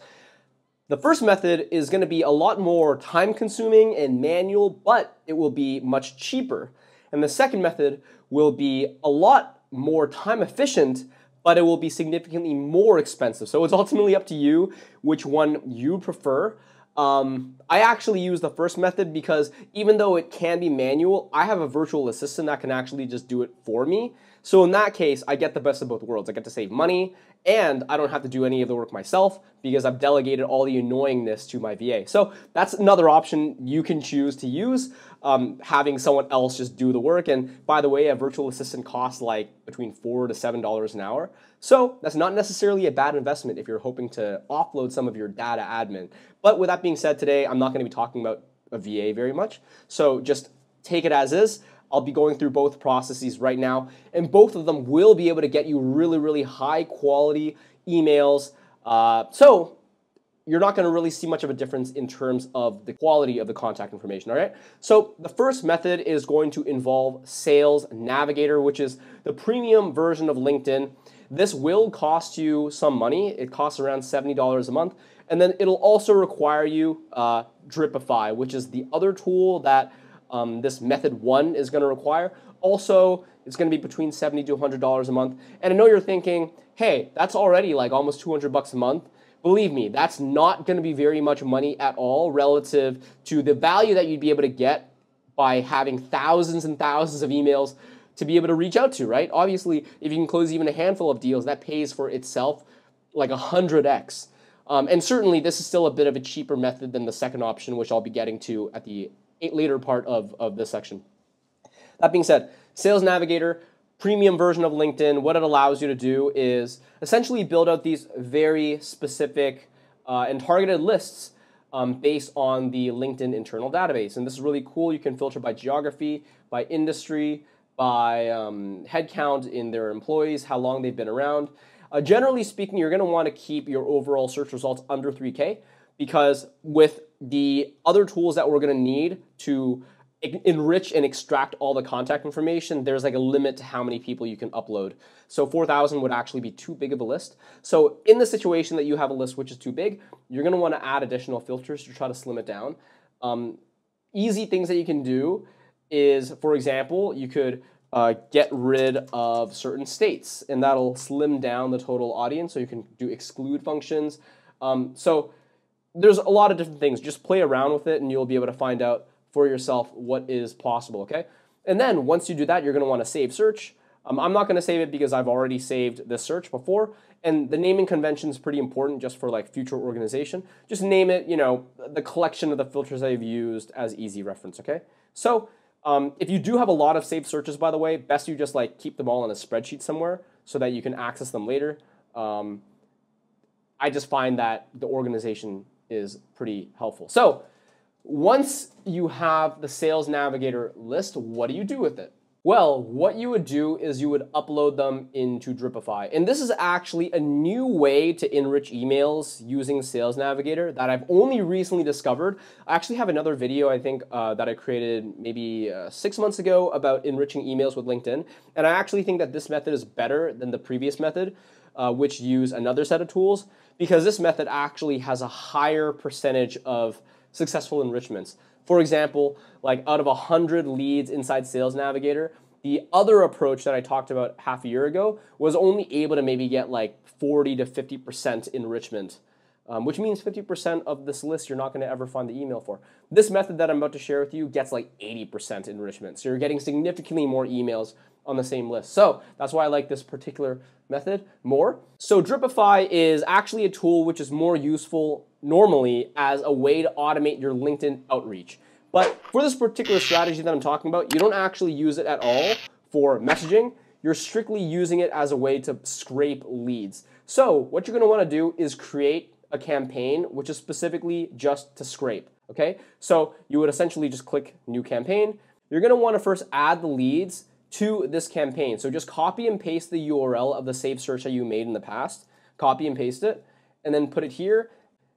The first method is going to be a lot more time consuming and manual, but it will be much cheaper. And the second method will be a lot more time efficient, but it will be significantly more expensive. So it's ultimately up to you which one you prefer. I actually use the first method because even though it can be manual, I have a virtual assistant that can actually just do it for me. So in that case, I get the best of both worlds. I get to save money, and I don't have to do any of the work myself because I've delegated all the annoyingness to my VA. So that's another option you can choose to use, having someone else just do the work. And by the way, a virtual assistant costs like between $4 to $7 an hour. So that's not necessarily a bad investment if you're hoping to offload some of your data admin. But with that being said, today I'm not going to be talking about a VA very much. So just take it as is. I'll be going through both processes right now, and both of them will be able to get you really, really high quality emails. So you're not going to really see much of a difference in terms of the quality of the contact information, all right? So the first method is going to involve Sales Navigator, which is the premium version of LinkedIn. This will cost you some money. It costs around $70 a month. And then it'll also require you Dripify, which is the other tool that this method 1 is going to require. Also, it's going to be between $70 to $100 a month. And I know you're thinking, hey, that's already like almost $200 a month. Believe me, that's not going to be very much money at all relative to the value that you'd be able to get by having thousands and thousands of emails to be able to reach out to, right? Obviously, if you can close even a handful of deals, that pays for itself like 100x. And certainly, this is still a bit of a cheaper method than the second option, which I'll be getting to at the later part of this section. That being said, Sales Navigator, premium version of LinkedIn, what it allows you to do is essentially build out these very specific and targeted lists based on the LinkedIn internal database. And this is really cool. You can filter by geography, by industry, by headcount in their employees, how long they've been around. Generally speaking, you're going to want to keep your overall search results under 3K because with the other tools that we're going to need to enrich and extract all the contact information, there's like a limit to how many people you can upload. So 4,000 would actually be too big of a list. So in the situation that you have a list which is too big, you're going to want to add additional filters to try to slim it down. Easy things that you can do is, for example, you could get rid of certain states, and that'll slim down the total audience, so you can do exclude functions. So there's a lot of different things. Just play around with it, and you'll be able to find out for yourself what is possible, okay? And then once you do that, you're going to want to save search. I'm not going to save it because I've already saved this search before, and the naming convention is pretty important just for like future organization. Just name it, you know, the collection of the filters I've used as easy reference, okay? So if you do have a lot of saved searches, by the way, best you just like keep them all in a spreadsheet somewhere so that you can access them later. I just find that the organization is pretty helpful. So once you have the Sales Navigator list, what do you do with it? Well, what you would do is you would upload them into Dripify. And this is actually a new way to enrich emails using Sales Navigator that I've only recently discovered. I actually have another video, I think, that I created maybe 6 months ago about enriching emails with LinkedIn. And I actually think that this method is better than the previous method, which used another set of tools, because this method actually has a higher percentage of successful enrichments. For example, like out of 100 leads inside Sales Navigator, the other approach that I talked about half a year ago was only able to maybe get like 40 to 50% enrichment, which means 50% of this list you're not going to ever find the email for. This method that I'm about to share with you gets like 80% enrichment. So you're getting significantly more emails on the same list. So that's why I like this particular method more. So Dripify is actually a tool which is more useful normally as a way to automate your LinkedIn outreach. But for this particular strategy that I'm talking about, you don't actually use it at all for messaging. You're strictly using it as a way to scrape leads. So what you're going to want to do is create a campaign which is specifically just to scrape, okay? So you would essentially just click New Campaign. You're going to want to first add the leads to this campaign. So just copy and paste the URL of the saved search that you made in the past, copy and paste it, and then put it here,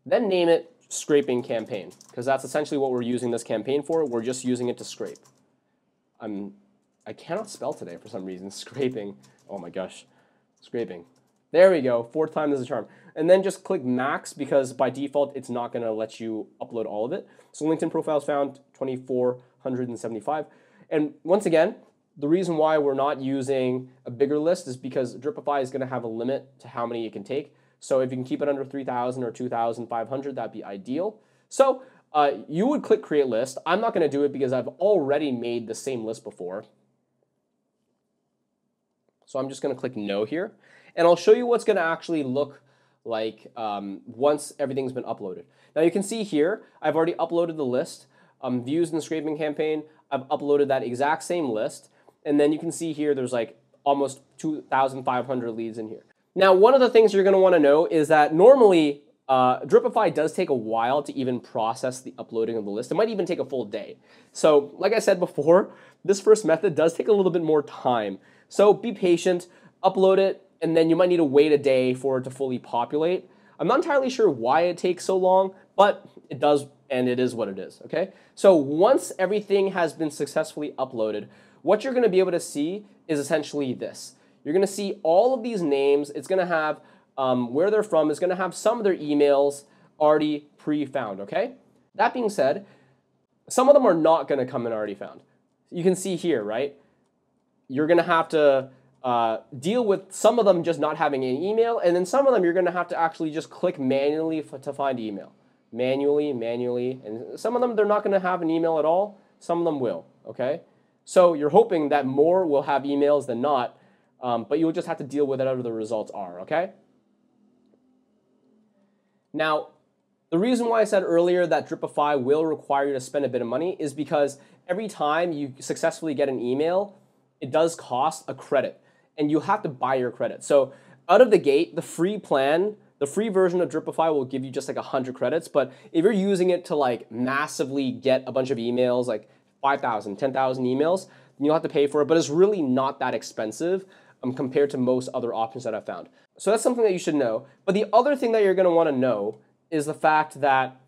then name it Scraping Campaign, because that's essentially what we're using this campaign for. We're just using it to scrape. I cannot spell today for some reason. Scraping. Oh my gosh. Scraping. There we go. 4th time is a charm. And then just click max, because by default, it's not going to let you upload all of it. So LinkedIn profiles found 2,475. And once again, the reason why we're not using a bigger list is because Dripify is going to have a limit to how many you can take. So if you can keep it under 3,000 or 2,500, that'd be ideal. So you would click Create List. I'm not going to do it because I've already made the same list before. So I'm just going to click No here. And I'll show you what's going to actually look like once everything's been uploaded. Now you can see here, I've already uploaded the list. Views in the Scraping Campaign, I've uploaded that exact same list. And then you can see here, there's like almost 2,500 leads in here. Now, one of the things you're going to want to know is that normally Dripify does take a while to even process the uploading of the list. It might even take a full day. So like I said before, this first method does take a little bit more time. So be patient, upload it, and then you might need to wait a day for it to fully populate. I'm not entirely sure why it takes so long, but it does, and it is what it is, okay? So once everything has been successfully uploaded, what you're going to be able to see is essentially this. you're going to see all of these names. It's going to have where they're from. It's going to have some of their emails already pre-found, okay? That being said, some of them are not going to come in already found. You can see here, right? You're going to have to deal with some of them just not having an email, and then some of them you're going to have to actually just click manually to find email. Manually, and some of them they're not going to have an email at all. Some of them will, okay? So you're hoping that more will have emails than not, but you'll just have to deal with whatever the results are, okay? Now, the reason why I said earlier that Dripify will require you to spend a bit of money is because every time you successfully get an email, it does cost a credit, and you'll have to buy your credit. So out of the gate, the free plan, the free version of Dripify will give you just like 100 credits, but if you're using it to like massively get a bunch of emails, like 5,000, 10,000 emails, then you'll have to pay for it, but it's really not that expensive compared to most other options that I've found. So that's something that you should know. But the other thing that you're gonna wanna know is the fact that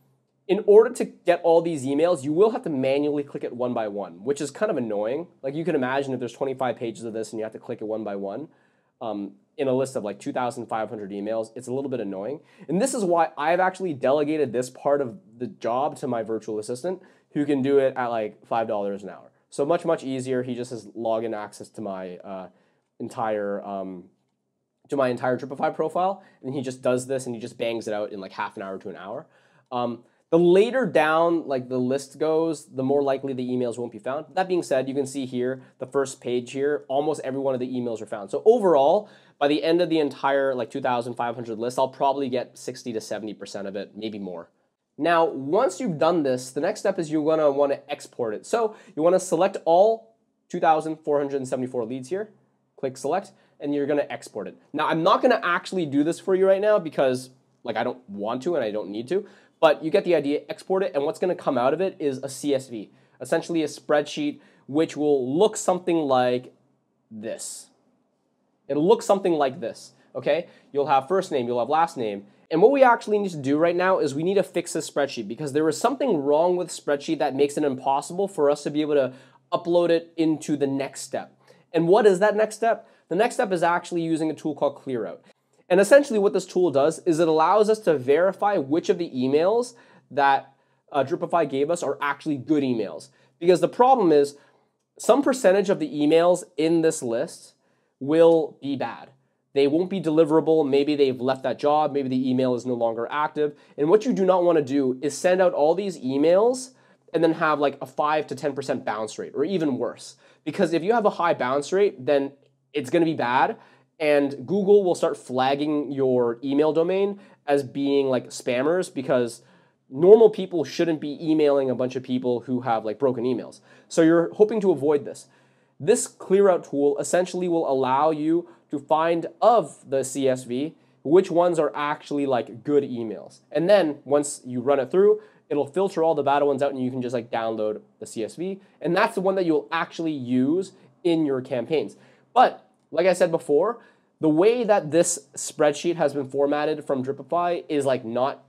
in order to get all these emails, you will have to manually click it one by one, which is kind of annoying. Like you can imagine if there's 25 pages of this and you have to click it one by one in a list of like 2,500 emails, it's a little bit annoying. And this is why I've actually delegated this part of the job to my virtual assistant, who can do it at like $5 an hour. So much, much easier. He just has login access to my entire Dripify profile, and he just does this and he just bangs it out in like half an hour to an hour. The later down like the list goes, the more likely the emails won't be found. That being said, you can see here, the first page here, almost every one of the emails are found. So overall, by the end of the entire like 2,500 list, I'll probably get 60 to 70% of it, maybe more. Now, once you've done this, the next step is you're gonna wanna export it. So you wanna select all 2,474 leads here, click select, and you're gonna export it. Now, I'm not gonna actually do this for you right now because like I don't want to and I don't need to, but you get the idea. Export it, and what's going to come out of it is a CSV, essentially a spreadsheet, which will look something like this. It'll look something like this, okay? You'll have first name, you'll have last name, and what we actually need to do right now is we need to fix this spreadsheet because there is something wrong with spreadsheet that makes it impossible for us to be able to upload it into the next step. And what is that next step? The next step is actually using a tool called ClearOut. And essentially what this tool does is it allows us to verify which of the emails that Dripify gave us are actually good emails. Because the problem is some percentage of the emails in this list will be bad. They won't be deliverable. Maybe they've left that job. Maybe the email is no longer active. And what you do not want to do is send out all these emails and then have like a 5 to 10% bounce rate, or even worse. Because if you have a high bounce rate, then it's going to be bad. And Google will start flagging your email domain as being like spammers, because normal people shouldn't be emailing a bunch of people who have like broken emails. So you're hoping to avoid this. This ClearOut tool essentially will allow you to find of the CSV which ones are actually like good emails. And then once you run it through, it'll filter all the bad ones out and you can just like download the CSV. And that's the one that you'll actually use in your campaigns. But like I said before, the way that this spreadsheet has been formatted from Dripify is like not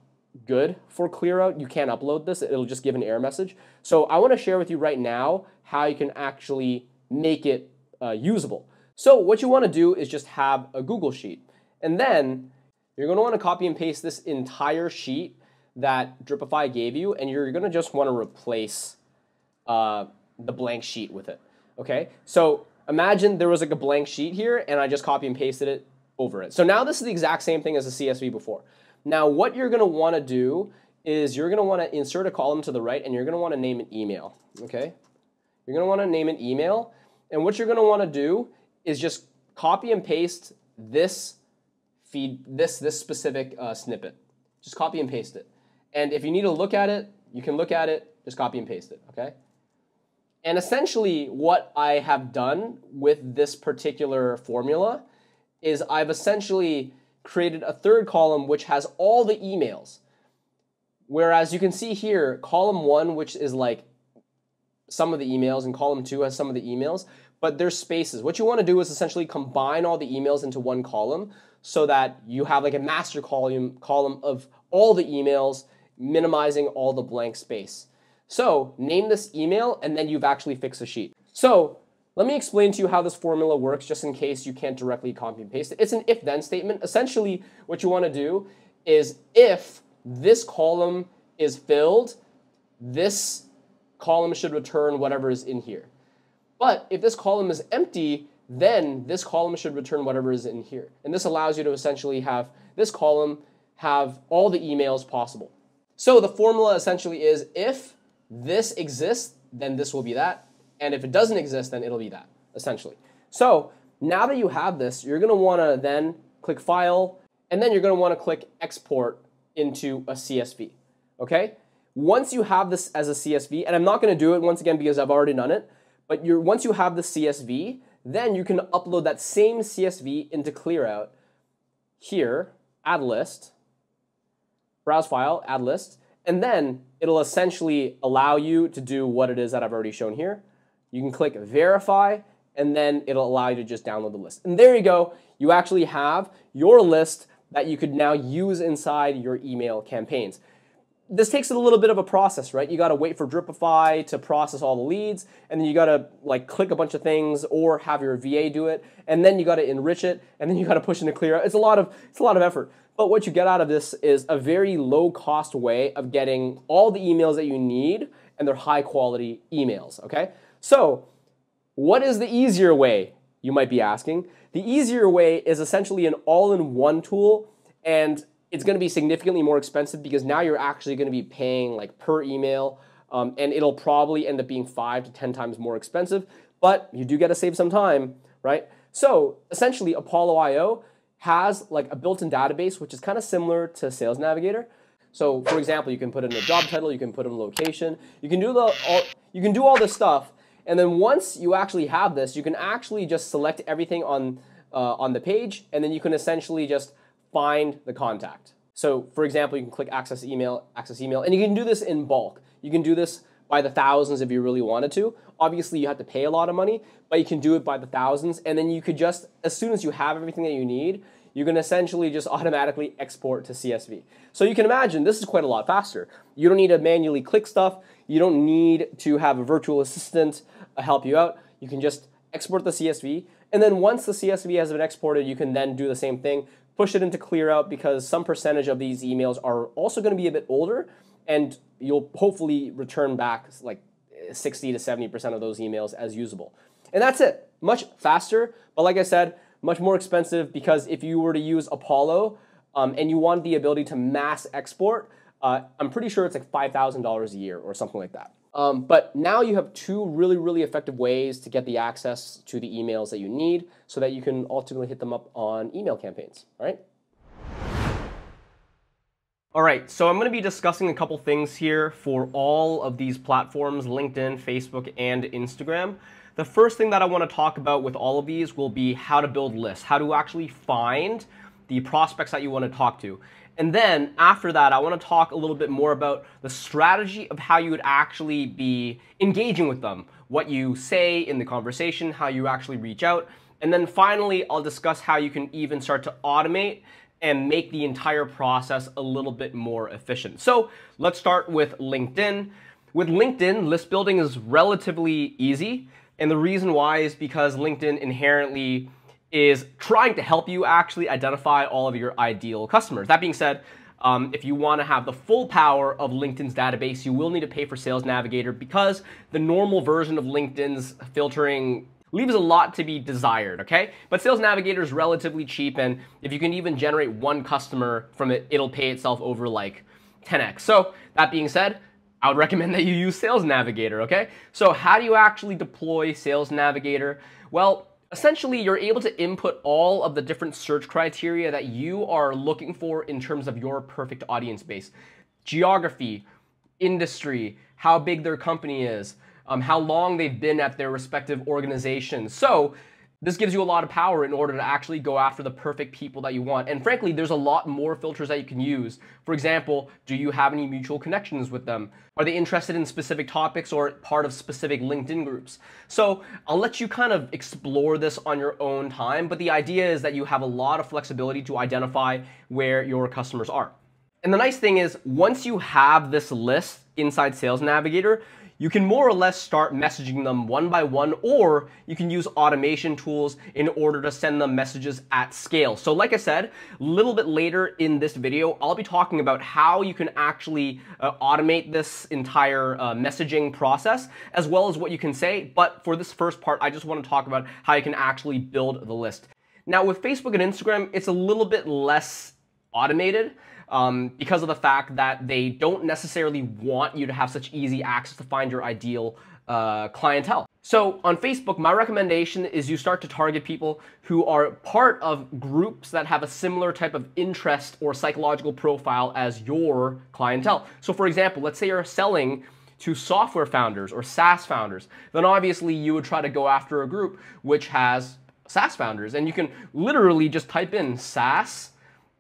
good for ClearOut. You can't upload this. It'll just give an error message. So I want to share with you right now how you can actually make it usable. So what you want to do is just have a Google Sheet. And then you're going to want to copy and paste this entire sheet that Dripify gave you, and you're going to just want to replace the blank sheet with it. Okay? So imagine there was like a blank sheet here, and I just copy and pasted it over it. So now this is the exact same thing as the CSV before. Now what you're going to want to do is you're going to want to insert a column to the right, and you're going to want to name an email. Okay? You're going to want to name an email, and what you're going to want to do is just copy and paste this feed, this specific snippet. Just copy and paste it. And if you need to look at it, you can look at it, just copy and paste it, okay? And essentially what I have done with this particular formula is I've essentially created a third column which has all the emails. Whereas you can see here, column 1, which is like some of the emails, and column 2 has some of the emails, but there's spaces. What you want to do is essentially combine all the emails into one column so that you have like a master column of all the emails, minimizing all the blank space. So name this email, and then you've actually fixed the sheet. So Let me explain to you how this formula works just in case you can't directly copy and paste it. It's an if-then statement. Essentially, what you want to do is if this column is filled, this column should return whatever is in here. But if this column is empty, then this column should return whatever is in here. And this allows you to essentially have this column have all the emails possible. So the formula essentially is if this exists, then this will be that. And if it doesn't exist, then it'll be that, essentially. So now that you have this, you're going to want to then click File, and then you're going to want to click Export into a CSV, okay? Once you have this as a CSV, and I'm not going to do it once again because I've already done it, but once you have the CSV, then you can upload that same CSV into ClearOut here, Add List, Browse File, Add List, and then it'll essentially allow you to do what it is that I've already shown here. You can click Verify, and then it'll allow you to just download the list. And there you go. You actually have your list that you could now use inside your email campaigns. This takes a little bit of a process, right? You got to wait for Dripify to process all the leads, and then you got to like click a bunch of things or have your VA do it, and then you got to enrich it, and then you got to push into ClearOut. It's a lot of effort. But what you get out of this is a very low cost way of getting all the emails that you need, and they're high quality emails, okay? So what is the easier way, you might be asking? The easier way is essentially an all-in-one tool, and it's going to be significantly more expensive because now you're actually going to be paying like per email, and it'll probably end up being 5 to 10 times more expensive, but you do get to save some time, right? So essentially Apollo.io has like a built-in database, which is kind of similar to Sales Navigator. So for example, you can put in a job title, you can put in a location, you can do all this stuff, and then once you actually have this, you can actually just select everything on the page, and then you can essentially just find the contact. So for example, you can click access email, and you can do this in bulk. You can do this by the thousands if you really wanted to. Obviously, you have to pay a lot of money, but you can do it by the thousands, and then you could just, as soon as you have everything that you need, you can essentially just automatically export to CSV. So you can imagine this is quite a lot faster. You don't need to manually click stuff. You don't need to have a virtual assistant help you out. You can just export the CSV, and then once the CSV has been exported, you can then do the same thing, push it into ClearOut because some percentage of these emails are also going to be a bit older, and you'll hopefully return back like 60 to 70% of those emails as usable. And that's it. Much faster, but like I said, much more expensive because if you were to use Apollo and you want the ability to mass export, I'm pretty sure it's like $5,000 a year or something like that. But now you have two really, really effective ways to get the access to the emails that you need so that you can ultimately hit them up on email campaigns, all right? All right, so I'm going to be discussing a couple things here for all of these platforms, LinkedIn, Facebook, and Instagram. The first thing that I want to talk about with all of these will be how to build lists, how to actually find the prospects that you want to talk to. And then after that, I want to talk a little bit more about the strategy of how you would actually be engaging with them, what you say in the conversation, how you actually reach out. And then finally, I'll discuss how you can even start to automate and make the entire process a little bit more efficient. So let's start with LinkedIn. With LinkedIn, list building is relatively easy. And the reason why is because LinkedIn inherently is trying to help you actually identify all of your ideal customers. That being said, if you want to have the full power of LinkedIn's database, you will need to pay for Sales Navigator because the normal version of LinkedIn's filtering leaves a lot to be desired, okay? But Sales Navigator is relatively cheap, and if you can even generate one customer from it, it'll pay itself over like 10x. So that being said, I would recommend that you use Sales Navigator, okay? So how do you actually deploy Sales Navigator? Well, essentially, you're able to input all of the different search criteria that you are looking for in terms of your perfect audience base. Geography, industry, how big their company is, how long they've been at their respective organizations. So this gives you a lot of power in order to actually go after the perfect people that you want. And frankly, there's a lot more filters that you can use. For example, do you have any mutual connections with them? Are they interested in specific topics or part of specific LinkedIn groups? So I'll let you kind of explore this on your own time, but the idea is that you have a lot of flexibility to identify where your customers are. And the nice thing is, once you have this list inside Sales Navigator, you can more or less start messaging them one by one, or you can use automation tools in order to send them messages at scale. So like I said, a little bit later in this video, I'll be talking about how you can actually automate this entire messaging process, as well as what you can say. But for this first part, I just want to talk about how you can actually build the list. Now with Facebook and Instagram, it's a little bit less automated because of the fact that they don't necessarily want you to have such easy access to find your ideal clientele. So on Facebook, my recommendation is you start to target people who are part of groups that have a similar type of interest or psychological profile as your clientele. So for example, let's say you're selling to software founders or SaaS founders, then obviously you would try to go after a group which has SaaS founders, and you can literally just type in SaaS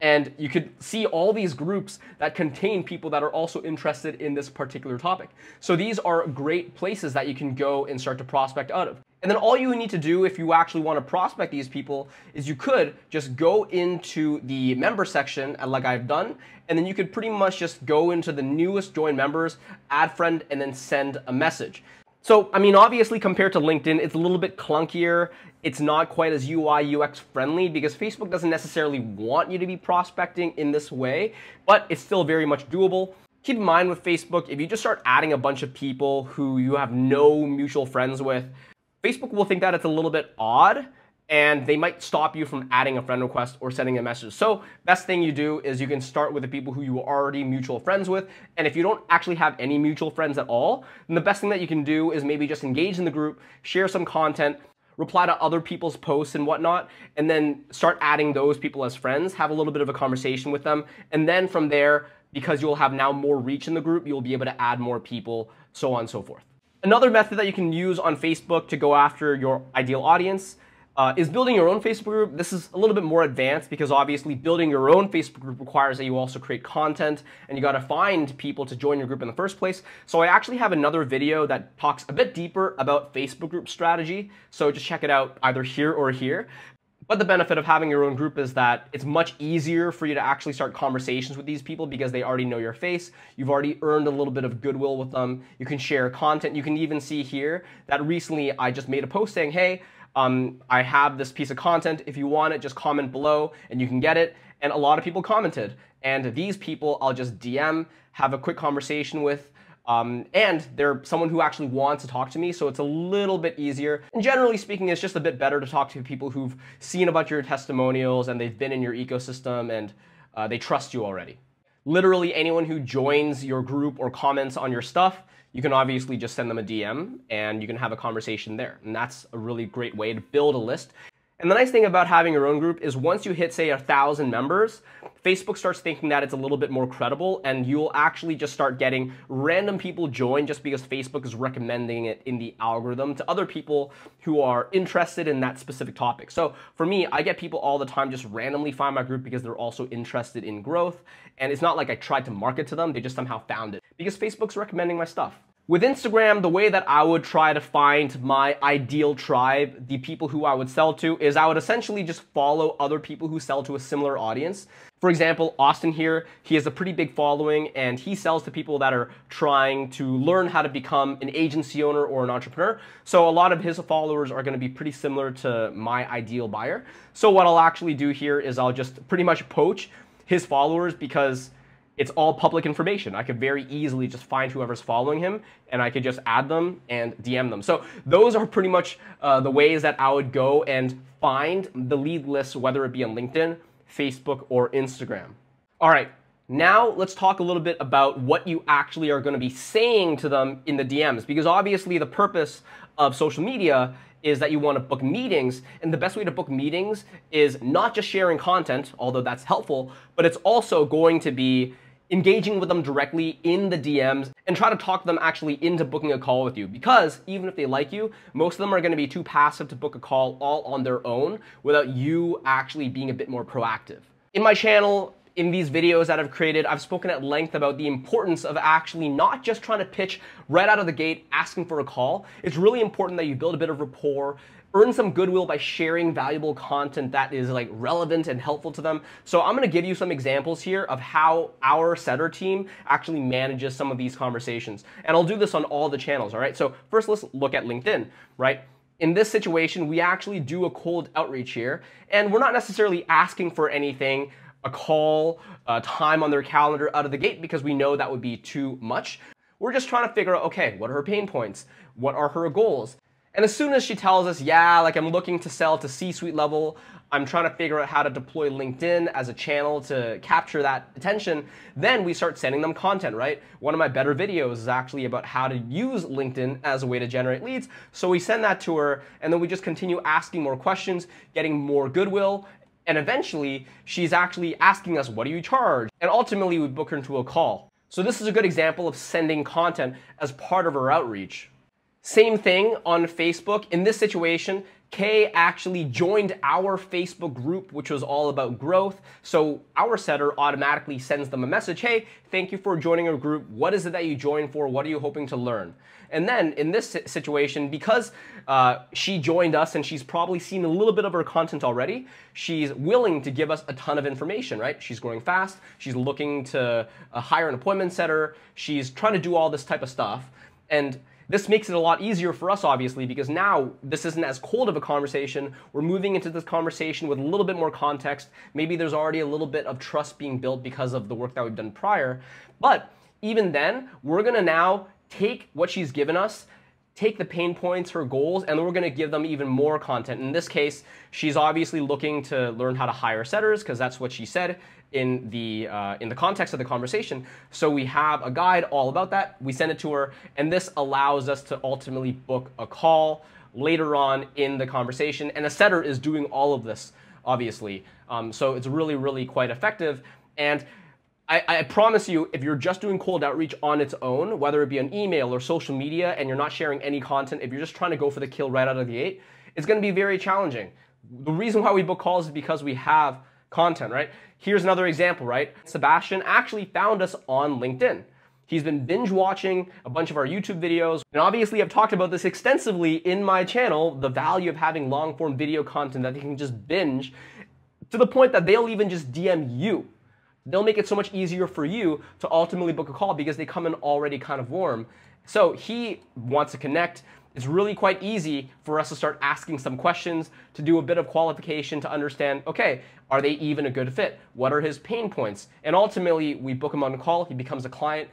and you could see all these groups that contain people that are also interested in this particular topic. So these are great places that you can go and start to prospect out of. And then all you need to do if you actually want to prospect these people is you could just go into the member section like I've done, and then you could pretty much just go into the newest join members, add friend, and then send a message. So, I mean, obviously compared to LinkedIn, it's a little bit clunkier. It's not quite as UI, UX friendly because Facebook doesn't necessarily want you to be prospecting in this way, but it's still very much doable. Keep in mind with Facebook, if you just start adding a bunch of people who you have no mutual friends with, Facebook will think that it's a little bit odd, and they might stop you from adding a friend request or sending a message. So best thing you do is you can start with the people who you are already mutual friends with. And if you don't actually have any mutual friends at all, then the best thing that you can do is maybe just engage in the group, share some content, reply to other people's posts and whatnot, and then start adding those people as friends, have a little bit of a conversation with them. And then from there, because you'll have now more reach in the group, you'll be able to add more people, so on and so forth. Another method that you can use on Facebook to go after your ideal audience is building your own Facebook group. This is a little bit more advanced because obviously building your own Facebook group requires that you also create content and you got to find people to join your group in the first place. So I actually have another video that talks a bit deeper about Facebook group strategy. So just check it out either here or here. But the benefit of having your own group is that it's much easier for you to actually start conversations with these people because they already know your face. You've already earned a little bit of goodwill with them. You can share content. You can even see here that recently I just made a post saying, hey, I have this piece of content. If you want it, just comment below and you can get it. And a lot of people commented. And these people I'll just DM, have a quick conversation with, and they're someone who actually wants to talk to me, so it's a little bit easier. And generally speaking, it's just a bit better to talk to people who've seen a bunch of your testimonials and they've been in your ecosystem and they trust you already. Literally anyone who joins your group or comments on your stuff, you can obviously just send them a DM and you can have a conversation there. And that's a really great way to build a list. And the nice thing about having your own group is once you hit, say, 1,000 members, Facebook starts thinking that it's a little bit more credible, and you'll actually just start getting random people join just because Facebook is recommending it in the algorithm to other people who are interested in that specific topic. So for me, I get people all the time just randomly find my group because they're also interested in growth. And it's not like I tried to market to them, they just somehow found it because Facebook's recommending my stuff. With Instagram, the way that I would try to find my ideal tribe, the people who I would sell to, is I would essentially just follow other people who sell to a similar audience. For example, Austin here, he has a pretty big following and he sells to people that are trying to learn how to become an agency owner or an entrepreneur. So a lot of his followers are going to be pretty similar to my ideal buyer. So what I'll actually do here is I'll just pretty much poach his followers because it's all public information. I could very easily just find whoever's following him and I could just add them and DM them. So those are pretty much the ways that I would go and find the lead lists, whether it be on LinkedIn, Facebook, or Instagram. All right, now let's talk a little bit about what you actually are going to be saying to them in the DMs, because obviously the purpose of social media is that you want to book meetings, and the best way to book meetings is not just sharing content, although that's helpful, but it's also going to be engaging with them directly in the DMs and try to talk them actually into booking a call with you, because even if they like you, most of them are going to be too passive to book a call all on their own without you actually being a bit more proactive. In my channel, in these videos that I've created, I've spoken at length about the importance of actually not just trying to pitch right out of the gate, asking for a call. It's really important that you build a bit of rapport, earn some goodwill by sharing valuable content that is like relevant and helpful to them. So I'm gonna give you some examples here of how our setter team actually manages some of these conversations. And I'll do this on all the channels, all right? So first let's look at LinkedIn, right? In this situation, we actually do a cold outreach here, and we're not necessarily asking for anything, a call, time on their calendar out of the gate, because we know that would be too much. We're just trying to figure out, okay, what are her pain points? What are her goals? And as soon as she tells us, yeah, like I'm looking to sell to C-suite level, I'm trying to figure out how to deploy LinkedIn as a channel to capture that attention, then we start sending them content, right? One of my better videos is actually about how to use LinkedIn as a way to generate leads. So we send that to her, and then we just continue asking more questions, getting more goodwill, and eventually she's actually asking us, what do you charge? And ultimately we book her into a call. So this is a good example of sending content as part of our outreach. Same thing on Facebook. In this situation, Kay actually joined our Facebook group, which was all about growth. So our setter automatically sends them a message, hey, thank you for joining our group. What is it that you joined for? What are you hoping to learn? And then in this situation, because she joined us and she's probably seen a little bit of our content already, she's willing to give us a ton of information, right? She's growing fast. She's looking to hire an appointment setter. She's trying to do all this type of stuff. And this makes it a lot easier for us, obviously, because now this isn't as cold of a conversation. We're moving into this conversation with a little bit more context. Maybe there's already a little bit of trust being built because of the work that we've done prior. But even then, we're going to now take what she's given us, take the pain points, her goals, and then we're going to give them even more content. In this case, she's obviously looking to learn how to hire setters because that's what she said in the context of the conversation. So we have a guide all about that. We send it to her, and this allows us to ultimately book a call later on in the conversation. And a setter is doing all of this, obviously. So it's really, really quite effective. And I promise you, if you're just doing cold outreach on its own, whether it be an email or social media, and you're not sharing any content, if you're just trying to go for the kill right out of the gate, it's going to be very challenging. The reason why we book calls is because we have content, right? Here's another example, right? Sebastian actually found us on LinkedIn. He's been binge watching a bunch of our YouTube videos. And obviously I've talked about this extensively in my channel, the value of having long form video content that they can just binge to the point that they'll even just DM you. They'll make it so much easier for you to ultimately book a call because they come in already kind of warm. So he wants to connect. It's really quite easy for us to start asking some questions, to do a bit of qualification to understand, okay, are they even a good fit? What are his pain points? And ultimately, we book him on a call, he becomes a client.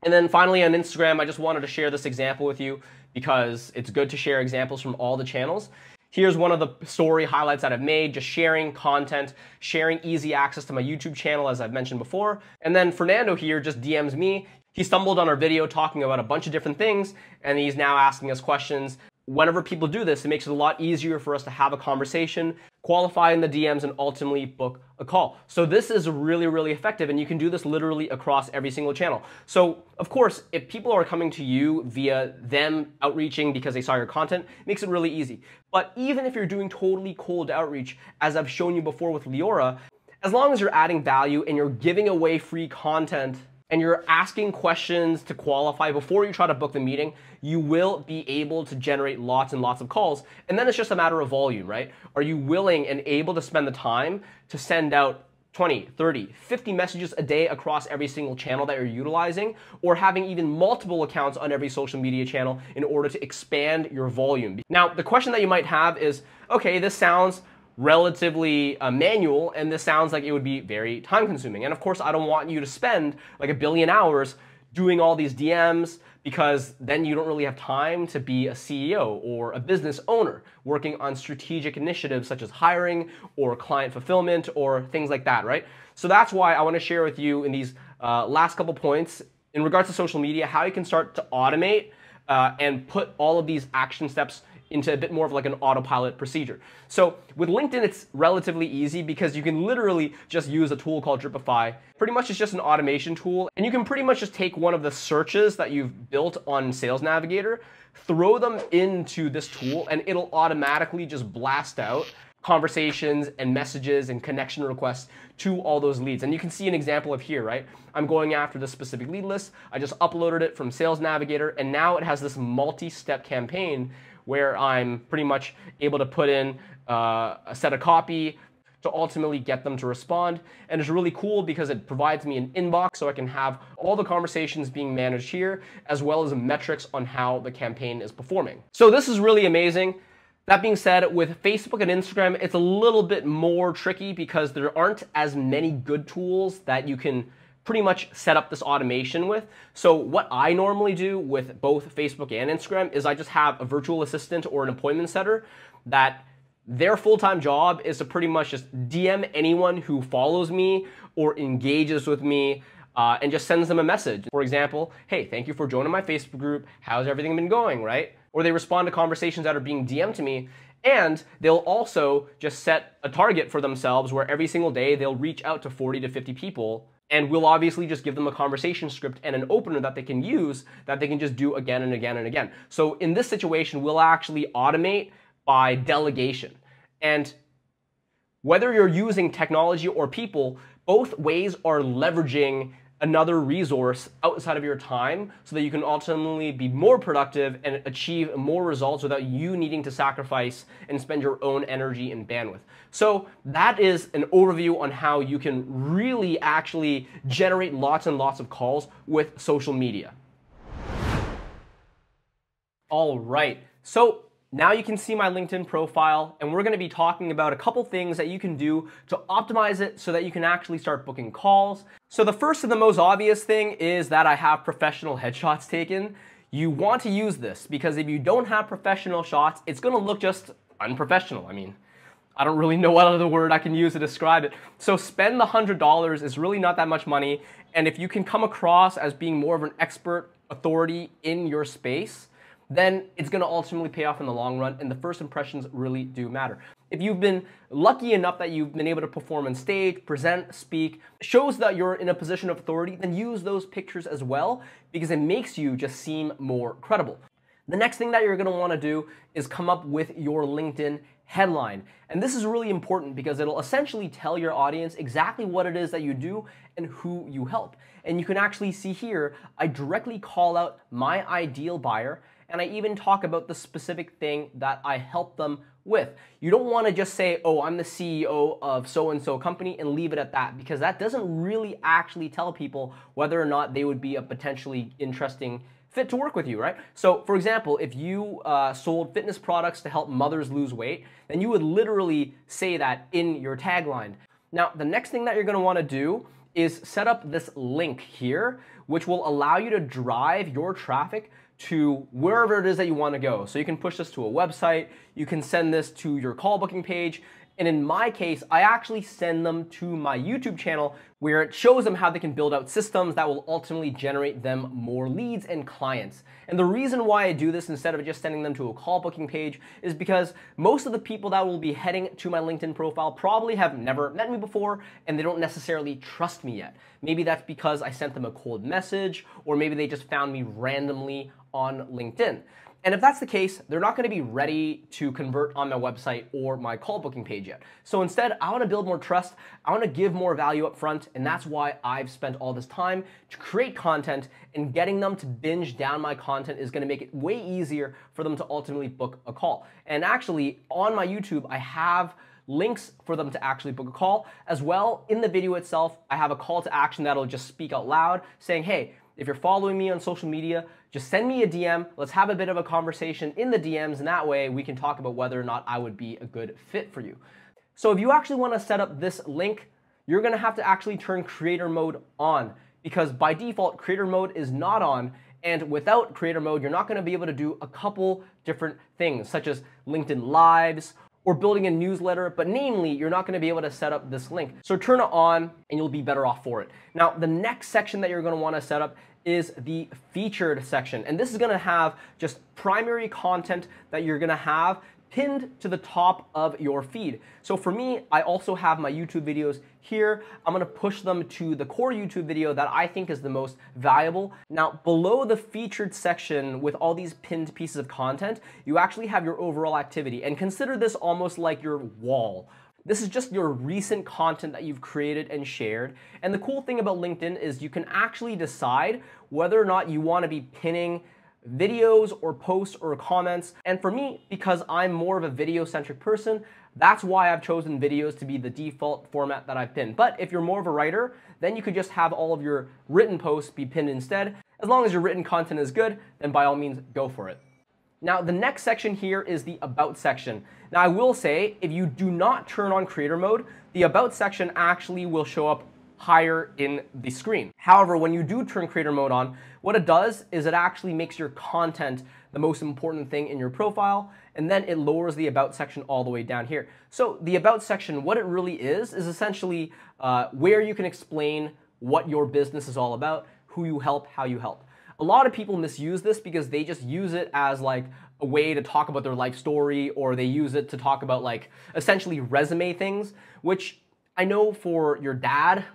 And then finally on Instagram, I just wanted to share this example with you because it's good to share examples from all the channels. Here's one of the story highlights that I've made, just sharing content, sharing easy access to my YouTube channel, as I've mentioned before. And then Fernando here just DMs me. He stumbled on our video talking about a bunch of different things, and he's now asking us questions. Whenever people do this, it makes it a lot easier for us to have a conversation, qualify in the DMs, and ultimately book a call. So this is really, really effective, and you can do this literally across every single channel. So of course, if people are coming to you via them outreaching because they saw your content, it makes it really easy. But even if you're doing totally cold outreach, as I've shown you before with Leora, as long as you're adding value and you're giving away free content and you're asking questions to qualify before you try to book the meeting, you will be able to generate lots and lots of calls. And then it's just a matter of volume, right? Are you willing and able to spend the time to send out 20, 30, 50 messages a day across every single channel that you're utilizing, or having even multiple accounts on every social media channel in order to expand your volume? Now, the question that you might have is, okay, this sounds relatively manual, and this sounds like it would be very time consuming. And of course, I don't want you to spend like 1 billion hours doing all these DMs, because then you don't really have time to be a CEO or a business owner working on strategic initiatives such as hiring or client fulfillment or things like that, right? So that's why I want to share with you in these last couple points in regards to social media, how you can start to automate and put all of these action steps into a bit more of like an autopilot procedure. So with LinkedIn, it's relatively easy because you can literally just use a tool called Dripify. Pretty much it's just an automation tool, and you can pretty much just take one of the searches that you've built on Sales Navigator, throw them into this tool, and it'll automatically just blast out conversations and messages and connection requests to all those leads. And you can see an example of here, right? I'm going after this specific lead list. I just uploaded it from Sales Navigator, and now it has this multi-step campaign where I'm pretty much able to put in a set of copy to ultimately get them to respond. And it's really cool because it provides me an inbox so I can have all the conversations being managed here, as well as metrics on how the campaign is performing. So this is really amazing. That being said, with Facebook and Instagram, it's a little bit more tricky because there aren't as many good tools that you can pretty much set up this automation with. So what I normally do with both Facebook and Instagram is I just have a virtual assistant or an appointment setter that their full-time job is to pretty much just DM anyone who follows me or engages with me and just sends them a message. For example, hey, thank you for joining my Facebook group. How's everything been going, right? Or they respond to conversations that are being DM'd to me, and they'll also just set a target for themselves where every single day they'll reach out to 40 to 50 people, and we'll obviously just give them a conversation script and an opener that they can use that they can just do again and again and again. So in this situation, we'll actually automate by delegation. And whether you're using technology or people, both ways are leveraging another resource outside of your time so that you can ultimately be more productive and achieve more results without you needing to sacrifice and spend your own energy and bandwidth. So that is an overview on how you can really actually generate lots and lots of calls with social media. All right, so now you can see my LinkedIn profile, and we're going to be talking about a couple things that you can do to optimize it so that you can actually start booking calls. So the first and the most obvious thing is that I have professional headshots taken. You want to use this because if you don't have professional shots, it's going to look just unprofessional. I mean, I don't really know what other word I can use to describe it. So spend the $100 is really not that much money, and if you can come across as being more of an expert authority in your space, then it's going to ultimately pay off in the long run, and the first impressions really do matter. If you've been lucky enough that you've been able to perform on stage, present, speak, shows that you're in a position of authority, then use those pictures as well because it makes you just seem more credible. The next thing that you're going to want to do is come up with your LinkedIn headline. And this is really important because it'll essentially tell your audience exactly what it is that you do and who you help. And you can actually see here, I directly call out my ideal buyer, and I even talk about the specific thing that I help them with. You don't want to just say, oh, I'm the CEO of so-and-so company and leave it at that, because that doesn't really actually tell people whether or not they would be a potentially interesting fit to work with you, right? So for example, if you sold fitness products to help mothers lose weight, then you would literally say that in your tagline. Now, the next thing that you're going to want to do is set up this link here, which will allow you to drive your traffic to wherever it is that you want to go. So you can push this to a website, you can send this to your call booking page, and in my case, I actually send them to my YouTube channel where it shows them how they can build out systems that will ultimately generate them more leads and clients. And the reason why I do this instead of just sending them to a call booking page is because most of the people that will be heading to my LinkedIn profile probably have never met me before and they don't necessarily trust me yet. Maybe that's because I sent them a cold message, or maybe they just found me randomly on LinkedIn. And if that's the case, they're not going to be ready to convert on my website or my call booking page yet. So instead, I want to build more trust. I want to give more value up front, and that's why I've spent all this time to create content, and getting them to binge down my content is going to make it way easier for them to ultimately book a call. And actually, on my YouTube, I have links for them to actually book a call. As well, in the video itself, I have a call to action that'll just speak out loud saying, hey, if you're following me on social media, just send me a DM. Let's have a bit of a conversation in the DMs, and that way we can talk about whether or not I would be a good fit for you. So if you actually want to set up this link, you're going to have to actually turn creator mode on, because by default, creator mode is not on. And without creator mode, you're not going to be able to do a couple different things, such as LinkedIn Lives or building a newsletter, but namely, you're not going to be able to set up this link. So turn it on and you'll be better off for it. Now, the next section that you're going to want to set up is the featured section. And this is going to have just primary content that you're going to have pinned to the top of your feed. So for me, I also have my YouTube videos here. I'm going to push them to the core YouTube video that I think is the most valuable. Now, below the featured section with all these pinned pieces of content, you actually have your overall activity. And consider this almost like your wall. This is just your recent content that you've created and shared. And the cool thing about LinkedIn is you can actually decide whether or not you want to be pinning videos or posts or comments. And for me, because I'm more of a video-centric person, that's why I've chosen videos to be the default format that I've pinned. But if you're more of a writer, then you could just have all of your written posts be pinned instead. As long as your written content is good, then by all means, go for it. Now, the next section here is the About section. Now, I will say, if you do not turn on creator mode, the About section actually will show up higher in the screen. However, when you do turn creator mode on, what it does is it actually makes your content the most important thing in your profile, and then it lowers the About section all the way down here. So the About section, what it really is essentially where you can explain what your business is all about, who you help, how you help. A lot of people misuse this because they just use it as like a way to talk about their life story, or they use it to talk about like essentially resume things, which I know for your dad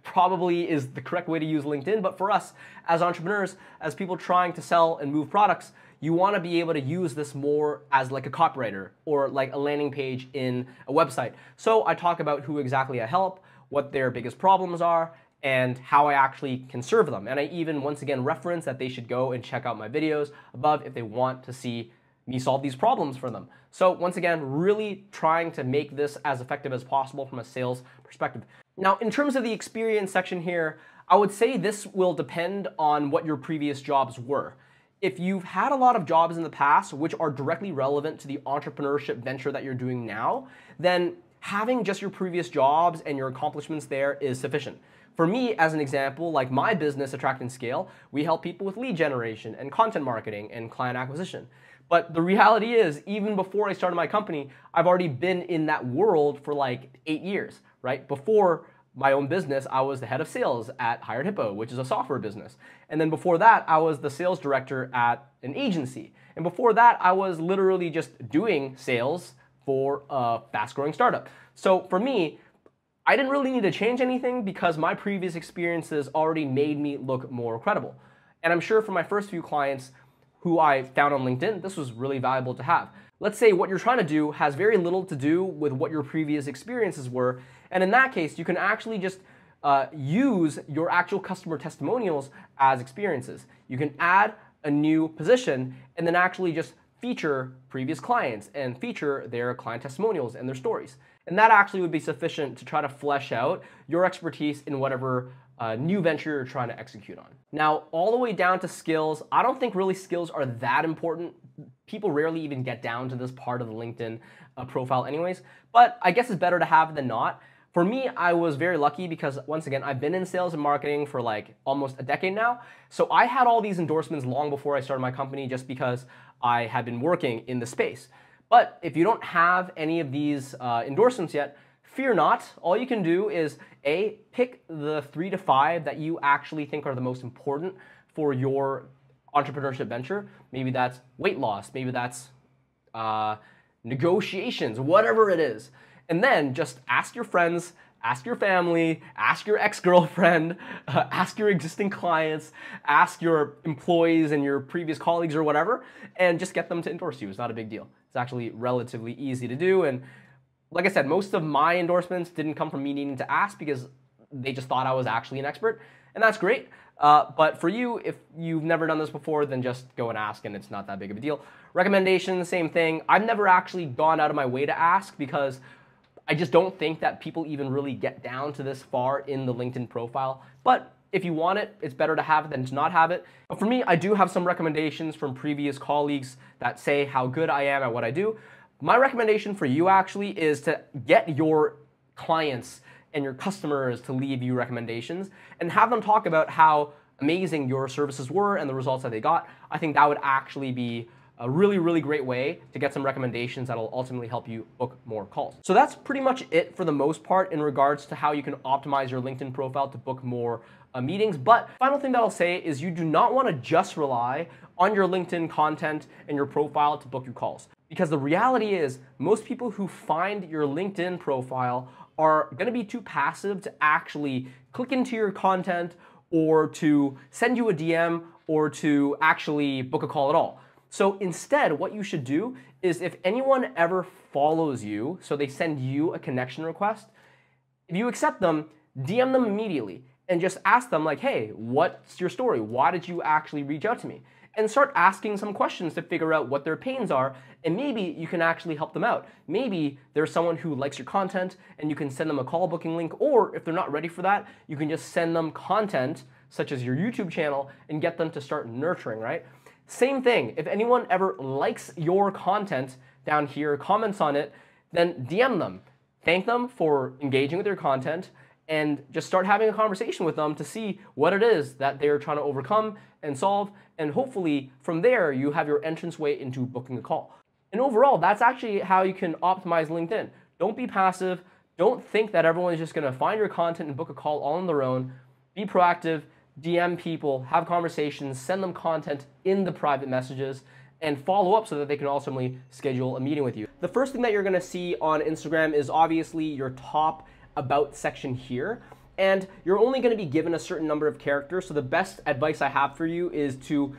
probably is the correct way to use LinkedIn, but for us as entrepreneurs, as people trying to sell and move products, you want to be able to use this more as like a copywriter or like a landing page in a website. So I talk about who exactly I help, what their biggest problems are, and how I actually can serve them. And I even, once again, reference that they should go and check out my videos above if they want to see me solve these problems for them. So once again, really trying to make this as effective as possible from a sales perspective. Now, in terms of the experience section here, I would say this will depend on what your previous jobs were. If you've had a lot of jobs in the past which are directly relevant to the entrepreneurship venture that you're doing now, then having just your previous jobs and your accomplishments there is sufficient. For me, as an example, like my business, Attract and Scale, we help people with lead generation and content marketing and client acquisition. But the reality is, even before I started my company, I've already been in that world for like 8 years, right? Before my own business, I was the head of sales at Hired Hippo, which is a software business. And then before that, I was the sales director at an agency. And before that, I was literally just doing sales for a fast-growing startup. So for me, I didn't really need to change anything because my previous experiences already made me look more credible. And I'm sure for my first few clients who I found on LinkedIn, this was really valuable to have. Let's say what you're trying to do has very little to do with what your previous experiences were. And in that case, you can actually just use your actual customer testimonials as experiences. You can add a new position and then actually just feature previous clients and feature their client testimonials and their stories. And that actually would be sufficient to try to flesh out your expertise in whatever new venture you're trying to execute on. Now, all the way down to skills, I don't think really skills are that important. People rarely even get down to this part of the LinkedIn profile anyways, but I guess it's better to have than not. For me, I was very lucky because, once again, I've been in sales and marketing for like almost a decade now. So I had all these endorsements long before I started my company just because I had been working in the space. But if you don't have any of these endorsements yet, fear not. All you can do is pick the 3 to 5 that you actually think are the most important for your entrepreneurship venture. Maybe that's weight loss, maybe that's negotiations, whatever it is. And then just ask your friends, ask your family, ask your ex-girlfriend, ask your existing clients, ask your employees and your previous colleagues or whatever, and just get them to endorse you. It's not a big deal. It's actually relatively easy to do. And like I said, most of my endorsements didn't come from me needing to ask because they just thought I was actually an expert. And that's great. But for you, if you've never done this before, then just go and ask, and it's not that big of a deal. Recommendations, same thing. I've never actually gone out of my way to ask because I just don't think that people even really get down to this far in the LinkedIn profile. But if you want it, it's better to have it than to not have it. But for me, I do have some recommendations from previous colleagues that say how good I am at what I do. My recommendation for you actually is to get your clients and your customers to leave you recommendations and have them talk about how amazing your services were and the results that they got. I think that would actually be a really, really great way to get some recommendations that'll ultimately help you book more calls. So that's pretty much it for the most part in regards to how you can optimize your LinkedIn profile to book more meetings. But final thing that I'll say is you do not want to just rely on your LinkedIn content and your profile to book your calls. Because the reality is most people who find your LinkedIn profile are going to be too passive to actually click into your content or to send you a DM or to actually book a call at all. So instead, what you should do is if anyone ever follows you, so they send you a connection request, if you accept them, DM them immediately and just ask them like, hey, what's your story? Why did you actually reach out to me? and start asking some questions to figure out what their pains are, and maybe you can actually help them out. Maybe there's someone who likes your content and you can send them a call booking link, or if they're not ready for that, you can just send them content such as your YouTube channel and get them to start nurturing, right? Same thing, if anyone ever likes your content down here, comments on it, then DM them. Thank them for engaging with your content and just start having a conversation with them to see what it is that they're trying to overcome and solve, and hopefully from there you have your entranceway into booking a call. And overall, that's actually how you can optimize LinkedIn. Don't be passive. Don't think that everyone is just going to find your content and book a call all on their own. Be proactive, DM people, have conversations, send them content in the private messages, and follow up so that they can ultimately schedule a meeting with you. The first thing that you're going to see on Instagram is obviously your top about section here, and you're only going to be given a certain number of characters, so the best advice I have for you is to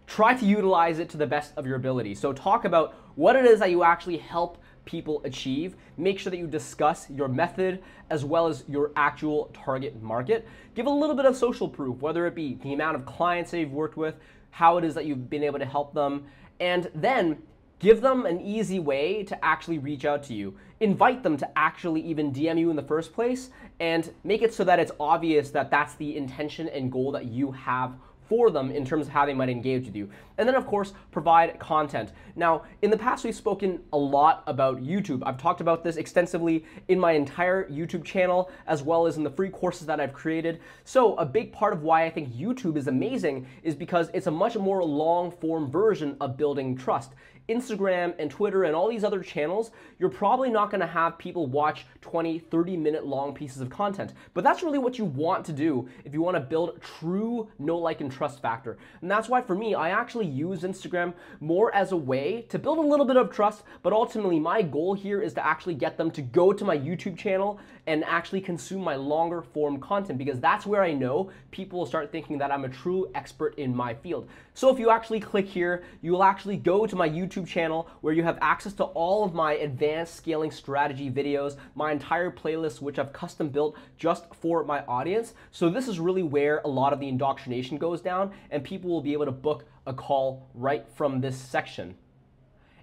try to utilize it to the best of your ability. So talk about what it is that you actually help people achieve. Make sure that you discuss your method as well as your actual target market. Give a little bit of social proof, whether it be the amount of clients that you've worked with, how it is that you've been able to help them, and then give them an easy way to actually reach out to you. Invite them to actually even DM you in the first place, and make it so that it's obvious that that's the intention and goal that you have for them in terms of how they might engage with you. And then of course, provide content. Now, in the past, we've spoken a lot about YouTube. I've talked about this extensively in my entire YouTube channel, as well as in the free courses that I've created. So a big part of why I think YouTube is amazing is because it's a much more long form version of building trust. Instagram and Twitter and all these other channels, you're probably not going to have people watch 20, 30-minute long pieces of content. But that's really what you want to do if you want to build true know, like, and trust factor. And that's why for me, I actually use Instagram more as a way to build a little bit of trust, but ultimately my goal here is to actually get them to go to my YouTube channel and actually consume my longer form content, because that's where I know people will start thinking that I'm a true expert in my field. So if you actually click here, you will actually go to my YouTube channel where you have access to all of my advanced scaling strategy videos, my entire playlist, which I've custom built just for my audience. So this is really where a lot of the indoctrination goes down, and people will be able to book a call right from this section.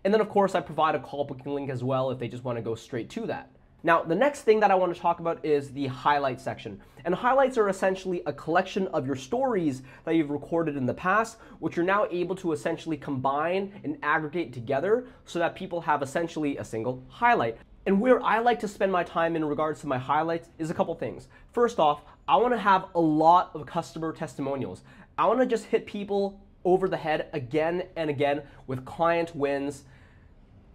And then of course I provide a call booking link as well if they just want to go straight to that. Now, the next thing that I want to talk about is the highlight section. And highlights are essentially a collection of your stories that you've recorded in the past, which you're now able to essentially combine and aggregate together so that people have essentially a single highlight. And where I like to spend my time in regards to my highlights is a couple things. First off, I want to have a lot of customer testimonials. I want to just hit people over the head again and again with client wins,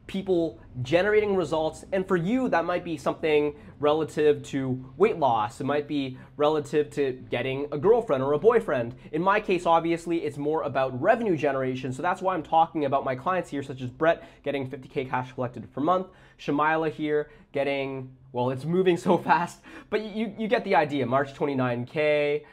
people generating results. And for you, that might be something relative to weight loss. It might be relative to getting a girlfriend or a boyfriend. In my case, obviously, it's more about revenue generation. So that's why I'm talking about my clients here, such as Brett getting 50K cash collected per month, Shamila here getting, well, it's moving so fast, but you get the idea. March 29K,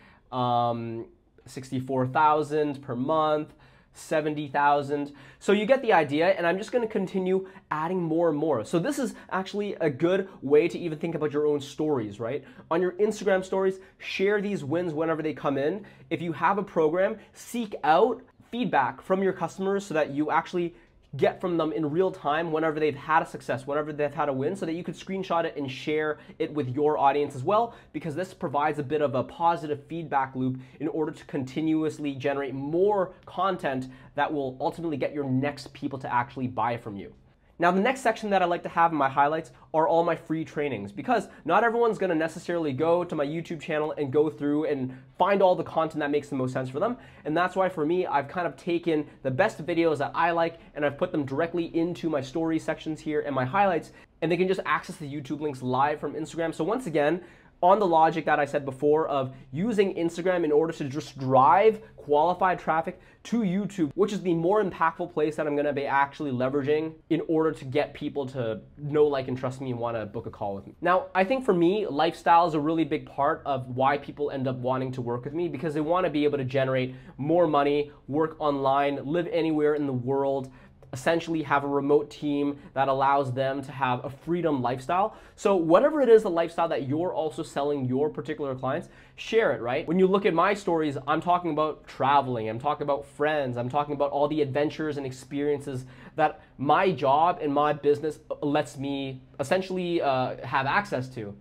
64,000 per month, 70,000. So you get the idea, and I'm just going to continue adding more and more. So this is actually a good way to even think about your own stories, right? On your Instagram stories, share these wins whenever they come in. If you have a program, seek out feedback from your customers so that you actually get from them in real time whenever they've had a success, whenever they've had a win, so that you could screenshot it and share it with your audience as well, because this provides a bit of a positive feedback loop in order to continuously generate more content that will ultimately get your next people to actually buy from you. Now, the next section that I like to have in my highlights are all my free trainings, because not everyone's going to necessarily go to my YouTube channel and go through and find all the content that makes the most sense for them. And that's why for me, I've kind of taken the best videos that I like and I've put them directly into my story sections here and my highlights, and they can just access the YouTube links live from Instagram. So once again, on the logic that I said before of using Instagram in order to just drive qualified traffic to YouTube, which is the more impactful place that I'm going to be actually leveraging in order to get people to know, like, and trust me and want to book a call with me. Now, I think for me, lifestyle is a really big part of why people end up wanting to work with me, because they want to be able to generate more money, work online, live anywhere in the world, essentially have a remote team that allows them to have a freedom lifestyle. So whatever it is, the lifestyle that you're also selling your particular clients, share it, right? When you look at my stories, I'm talking about traveling, I'm talking about friends, I'm talking about all the adventures and experiences that my job and my business lets me essentially have access to.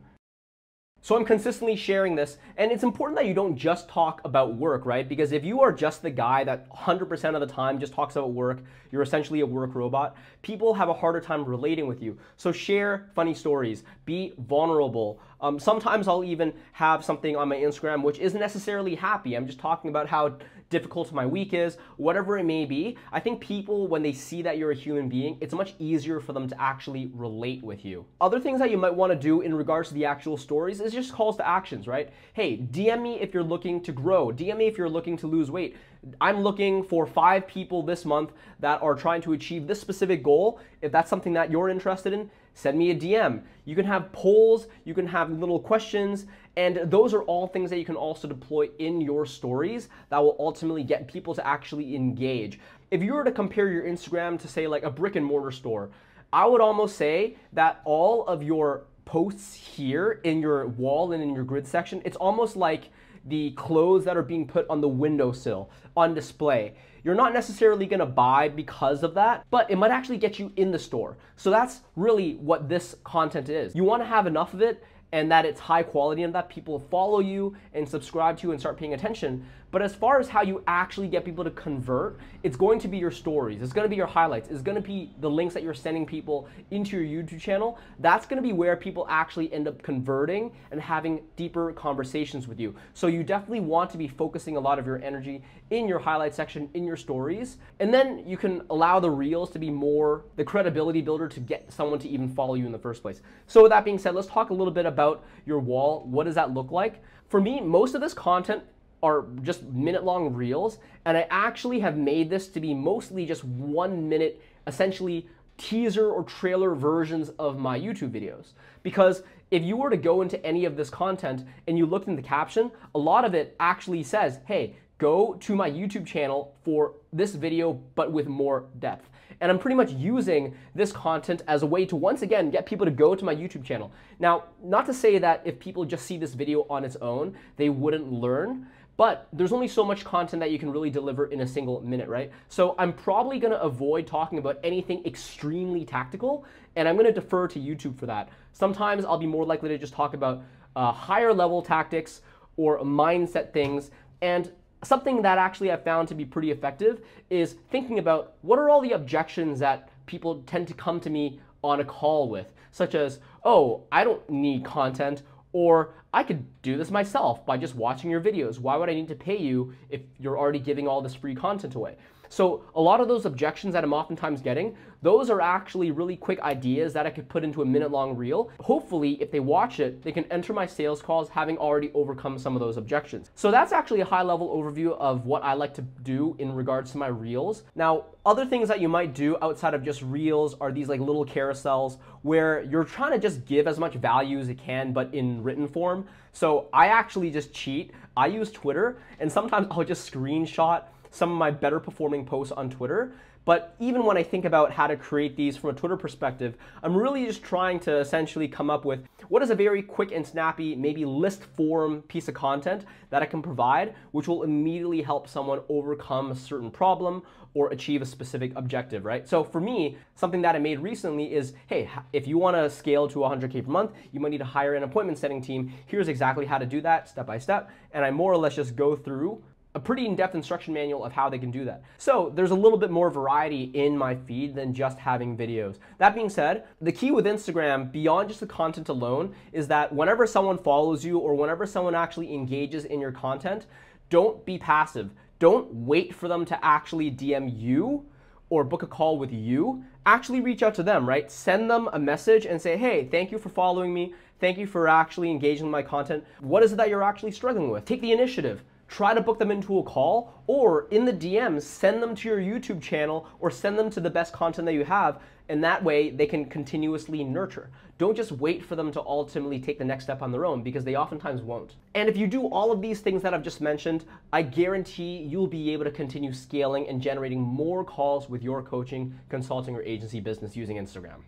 So I'm consistently sharing this, and it's important that you don't just talk about work, right? Because if you are just the guy that 100% of the time just talks about work, you're essentially a work robot, people have a harder time relating with you. So share funny stories, be vulnerable. Sometimes I'll even have something on my Instagram which isn't necessarily happy. I'm just talking about how difficult my week is, whatever it may be. I think people, when they see that you're a human being, it's much easier for them to actually relate with you. Other things that you might want to do in regards to the actual stories is just calls to actions, right? Hey, DM me if you're looking to grow. DM me if you're looking to lose weight. I'm looking for 5 people this month that are trying to achieve this specific goal. If that's something that you're interested in, send me a DM. You can have polls, you can have little questions, and those are all things that you can also deploy in your stories that will ultimately get people to actually engage. If you were to compare your Instagram to, say, like a brick and mortar store, I would almost say that all of your posts here in your wall and in your grid section, it's almost like the clothes that are being put on the windowsill on display. You're not necessarily gonna buy because of that, but it might actually get you in the store. So that's really what this content is. You wanna have enough of it and that it's high quality and that people follow you and subscribe to you and start paying attention. But as far as how you actually get people to convert, it's going to be your stories, it's gonna be your highlights, it's gonna be the links that you're sending people into your YouTube channel. That's gonna be where people actually end up converting and having deeper conversations with you. So you definitely want to be focusing a lot of your energy in your highlight section, in your stories, and then you can allow the reels to be more the credibility builder to get someone to even follow you in the first place. So with that being said, let's talk a little bit about your wall. What does that look like? For me, most of this content are just minute-long reels, and I actually have made this to be mostly just 1 minute, essentially teaser or trailer versions of my YouTube videos. Because if you were to go into any of this content and you looked in the caption, a lot of it actually says, hey, go to my YouTube channel for this video, but with more depth. And I'm pretty much using this content as a way to, once again, get people to go to my YouTube channel. Now, not to say that if people just see this video on its own, they wouldn't learn, but there's only so much content that you can really deliver in a single minute, right? So I'm probably gonna avoid talking about anything extremely tactical, and I'm gonna defer to YouTube for that. Sometimes I'll be more likely to just talk about higher level tactics or mindset things. And something that actually I've found to be pretty effective is thinking about what are all the objections that people tend to come to me on a call with, such as, oh, I don't need content, or I could do this myself by just watching your videos. Why would I need to pay you if you're already giving all this free content away? So a lot of those objections that I'm oftentimes getting, those are actually really quick ideas that I could put into a minute-long reel. Hopefully, if they watch it, they can enter my sales calls having already overcome some of those objections. So that's actually a high-level overview of what I like to do in regards to my reels. Now, other things that you might do outside of just reels are these like little carousels where you're trying to just give as much value as you can, but in written form. So I actually just cheat. I use Twitter, and sometimes I'll just screenshot some of my better performing posts on Twitter. But even when I think about how to create these from a Twitter perspective, I'm really just trying to essentially come up with what is a very quick and snappy, maybe list form piece of content that I can provide, which will immediately help someone overcome a certain problem or achieve a specific objective, right? So for me, something that I made recently is, hey, if you wanna scale to 100K per month, you might need to hire an appointment setting team. Here's exactly how to do that step by step. And I more or less just go through a pretty in-depth instruction manual of how they can do that. So there's a little bit more variety in my feed than just having videos. That being said, the key with Instagram, beyond just the content alone, is that whenever someone follows you or whenever someone actually engages in your content, don't be passive. Don't wait for them to actually DM you or book a call with you. Actually reach out to them, right? Send them a message and say, hey, thank you for following me. Thank you for actually engaging in my content. What is it that you're actually struggling with? Take the initiative. try to book them into a call, or in the DMs, send them to your YouTube channel or send them to the best content that you have, and that way they can continuously nurture. Don't just wait for them to ultimately take the next step on their own, because they oftentimes won't. And if you do all of these things that I've just mentioned, I guarantee you'll be able to continue scaling and generating more calls with your coaching, consulting, or agency business using Instagram.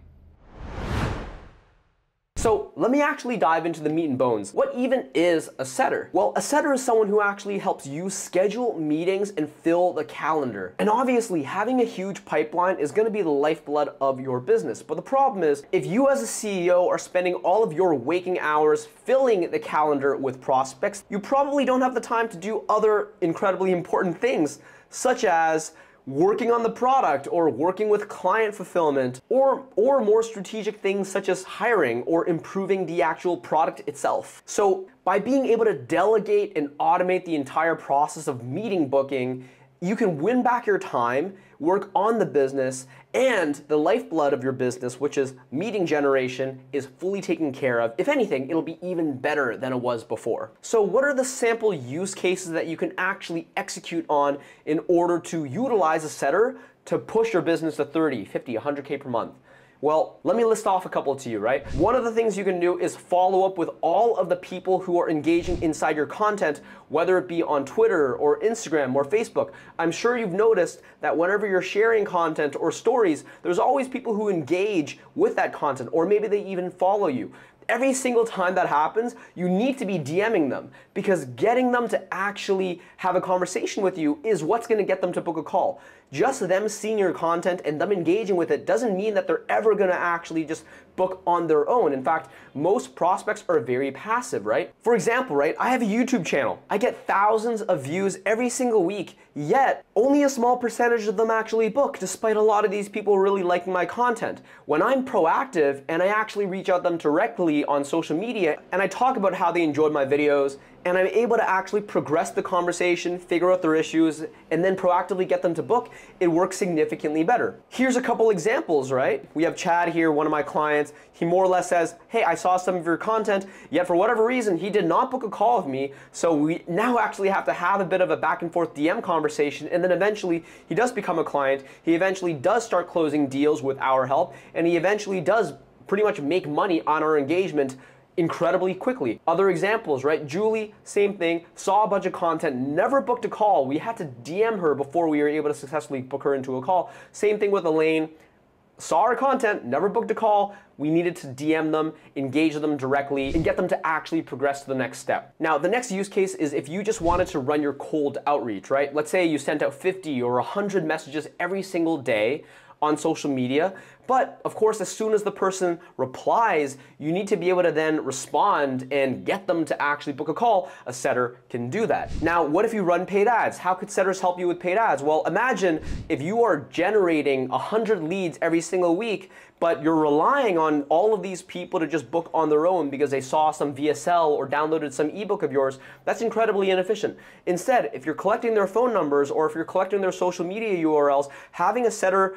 So let me actually dive into the meat and bones. What even is a setter? Well, a setter is someone who actually helps you schedule meetings and fill the calendar. And obviously, having a huge pipeline is going to be the lifeblood of your business. But the problem is, if you as a CEO are spending all of your waking hours filling the calendar with prospects, you probably don't have the time to do other incredibly important things, such as working on the product, or working with client fulfillment, or more strategic things such as hiring or improving the actual product itself. So by being able to delegate and automate the entire process of meeting booking, you can win back your time, work on the business, and the lifeblood of your business, which is meeting generation, is fully taken care of. If anything, it'll be even better than it was before. So what are the sample use cases that you can actually execute on in order to utilize a setter to push your business to 30, 50, 100K per month? Well, let me list off a couple to you, right? One of the things you can do is follow up with all of the people who are engaging inside your content, whether it be on Twitter or Instagram or Facebook. I'm sure you've noticed that whenever you're sharing content or stories, there's always people who engage with that content, or maybe they even follow you. Every single time that happens, you need to be DMing them, because getting them to actually have a conversation with you is what's going to get them to book a call. Just them seeing your content and them engaging with it doesn't mean that they're ever going to actually just book on their own. In fact, most prospects are very passive, right? For example, right, I have a YouTube channel. I get thousands of views every single week, yet only a small percentage of them actually book, despite a lot of these people really liking my content. When I'm proactive and I actually reach out to them directly on social media and I talk about how they enjoyed my videos, and I'm able to actually progress the conversation, figure out their issues, and then proactively get them to book, it works significantly better. Here's a couple examples, right? We have Chad here, one of my clients. He more or less says, hey, I saw some of your content, yet for whatever reason, he did not book a call with me, so we now actually have to have a bit of a back and forth DM conversation, and then eventually he does become a client, he eventually does start closing deals with our help, and he eventually does pretty much make money on our engagement incredibly quickly. Other examples, right? Julie, same thing, saw a bunch of content, never booked a call. We had to DM her before we were able to successfully book her into a call. Same thing with Elaine. Saw our content, never booked a call. We needed to DM them, engage them directly, and get them to actually progress to the next step. Now, the next use case is if you just wanted to run your cold outreach, right? Let's say you sent out 50 or 100 messages every single day on social media, but of course, as soon as the person replies, you need to be able to then respond and get them to actually book a call. A setter can do that. Now, what if you run paid ads? How could setters help you with paid ads? Well, imagine if you are generating 100 leads every single week, but you're relying on all of these people to just book on their own because they saw some VSL or downloaded some ebook of yours. That's incredibly inefficient. Instead, if you're collecting their phone numbers or if you're collecting their social media URLs, having a setter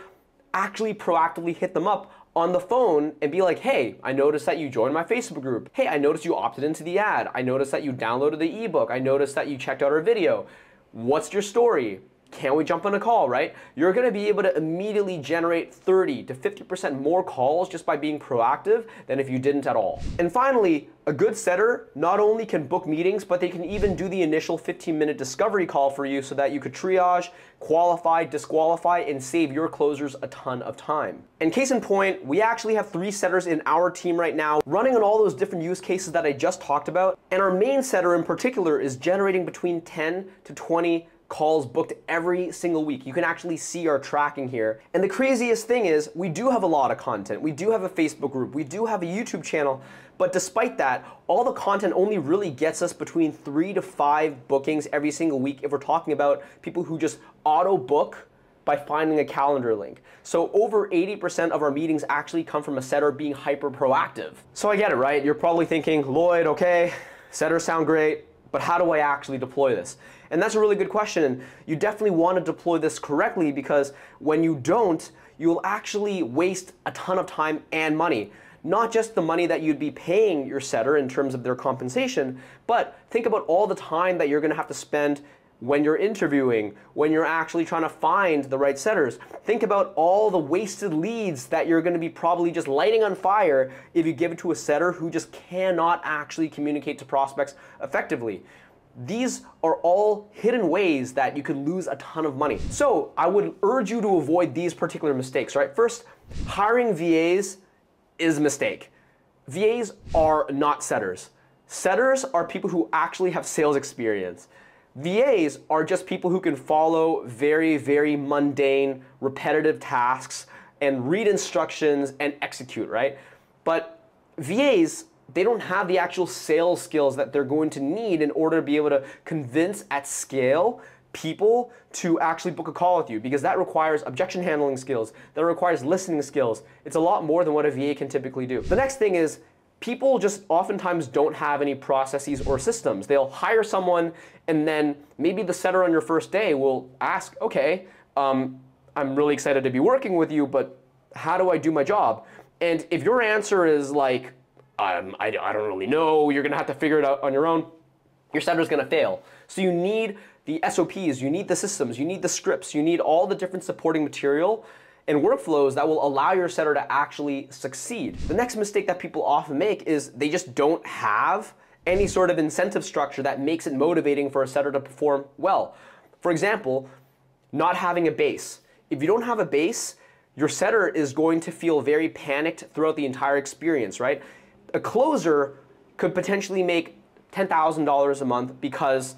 actually proactively hit them up on the phone and be like, hey, I noticed that you joined my Facebook group. Hey, I noticed you opted into the ad. I noticed that you downloaded the ebook. I noticed that you checked out our video. What's your story? Can we jump on a call, right? You're gonna be able to immediately generate 30 to 50% more calls just by being proactive than if you didn't at all. And finally, a good setter not only can book meetings, but they can even do the initial 15-minute discovery call for you so that you could triage, qualify, disqualify, and save your closers a ton of time. And case in point, we actually have 3 setters in our team right now running on all those different use cases that I just talked about. And our main setter in particular is generating between 10 to 20 calls booked every single week. You can actually see our tracking here. And the craziest thing is we do have a lot of content. We do have a Facebook group. We do have a YouTube channel. But despite that, all the content only really gets us between 3 to 5 bookings every single week if we're talking about people who just auto book by finding a calendar link. So over 80% of our meetings actually come from a setter being hyper proactive. So I get it, right? You're probably thinking, Lloyd, okay, setters sound great, but how do I actually deploy this? And that's a really good question. And you definitely want to deploy this correctly, because when you don't, you'll actually waste a ton of time and money. not just the money that you'd be paying your setter in terms of their compensation, but think about all the time that you're going to have to spend when you're interviewing, when you're actually trying to find the right setters. Think about all the wasted leads that you're going to be probably just lighting on fire if you give it to a setter who just cannot actually communicate to prospects effectively. These are all hidden ways that you could lose a ton of money. So I would urge you to avoid these particular mistakes, right? First, hiring VAs is a mistake. VAs are not setters. Setters are people who actually have sales experience. VAs are just people who can follow very, very mundane, repetitive tasks and read instructions and execute, right? But VAs, they don't have the actual sales skills that they're going to need in order to be able to convince at scale people to actually book a call with you, because that requires objection handling skills, that requires listening skills. It's a lot more than what a VA can typically do. The next thing is, people just oftentimes don't have any processes or systems. They'll hire someone and then maybe the setter on your first day will ask, okay, I'm really excited to be working with you, but how do I do my job? And if your answer is like, I don't really know, you're gonna have to figure it out on your own, your setter's gonna fail. So you need the SOPs, you need the systems, you need the scripts, you need all the different supporting material and workflows that will allow your setter to actually succeed. The next mistake that people often make is they just don't have any sort of incentive structure that makes it motivating for a setter to perform well. For example, not having a base. If you don't have a base, your setter is going to feel very panicked throughout the entire experience, right? A closer could potentially make $10,000 a month because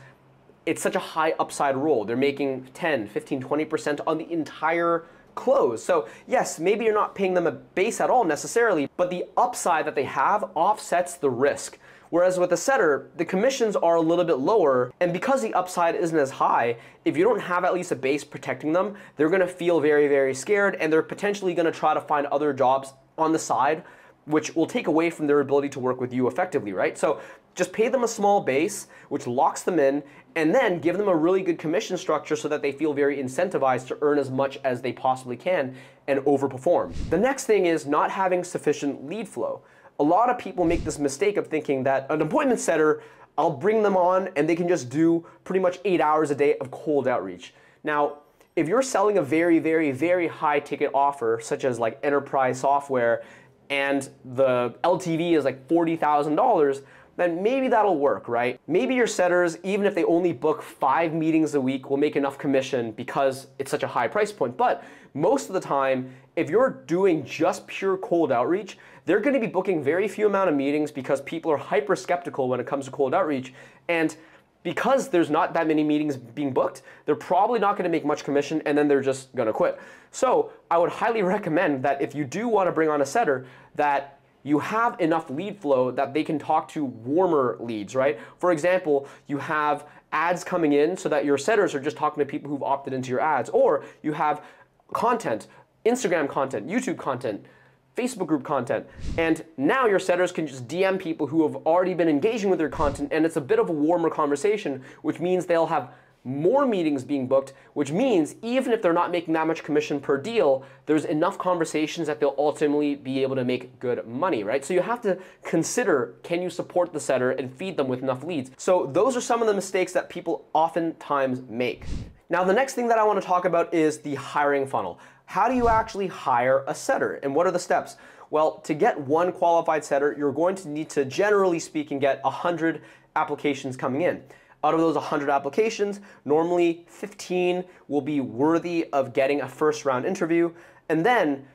it's such a high upside role. They're making 10, 15, 20% on the entire close. So yes, maybe you're not paying them a base at all necessarily, but the upside that they have offsets the risk. Whereas with a setter, the commissions are a little bit lower, and because the upside isn't as high, if you don't have at least a base protecting them, they're gonna feel very, very scared, and they're potentially gonna try to find other jobs on the side, which will take away from their ability to work with you effectively, right? So just pay them a small base, which locks them in, and then give them a really good commission structure so that they feel very incentivized to earn as much as they possibly can and overperform. The next thing is not having sufficient lead flow. A lot of people make this mistake of thinking that an appointment setter, I'll bring them on and they can just do pretty much 8 hours a day of cold outreach. Now, if you're selling a very, very, very high ticket offer, such as like enterprise software, and the LTV is like $40,000, then maybe that'll work, right? Maybe your setters, even if they only book 5 meetings a week, will make enough commission because it's such a high price point. But most of the time, if you're doing just pure cold outreach, they're gonna be booking very few amount of meetings because people are hyper skeptical when it comes to cold outreach. And because there's not that many meetings being booked, they're probably not gonna make much commission and then they're just gonna quit. So I would highly recommend that if you do wanna bring on a setter, that you have enough lead flow that they can talk to warmer leads, right? For example, you have ads coming in so that your setters are just talking to people who've opted into your ads, or you have content, Instagram content, YouTube content, Facebook group content, and now your setters can just DM people who have already been engaging with their content, and it's a bit of a warmer conversation, which means they'll have more meetings being booked, which means even if they're not making that much commission per deal, there's enough conversations that they'll ultimately be able to make good money, right? So you have to consider, can you support the setter and feed them with enough leads? So those are some of the mistakes that people oftentimes make. Now, the next thing that I want to talk about is the hiring funnel. How do you actually hire a setter, and what are the steps? Well, to get one qualified setter, you're going to need to, generally speaking, get 100 applications coming in. Out of those 100 applications, normally 15 will be worthy of getting a first round interview. And then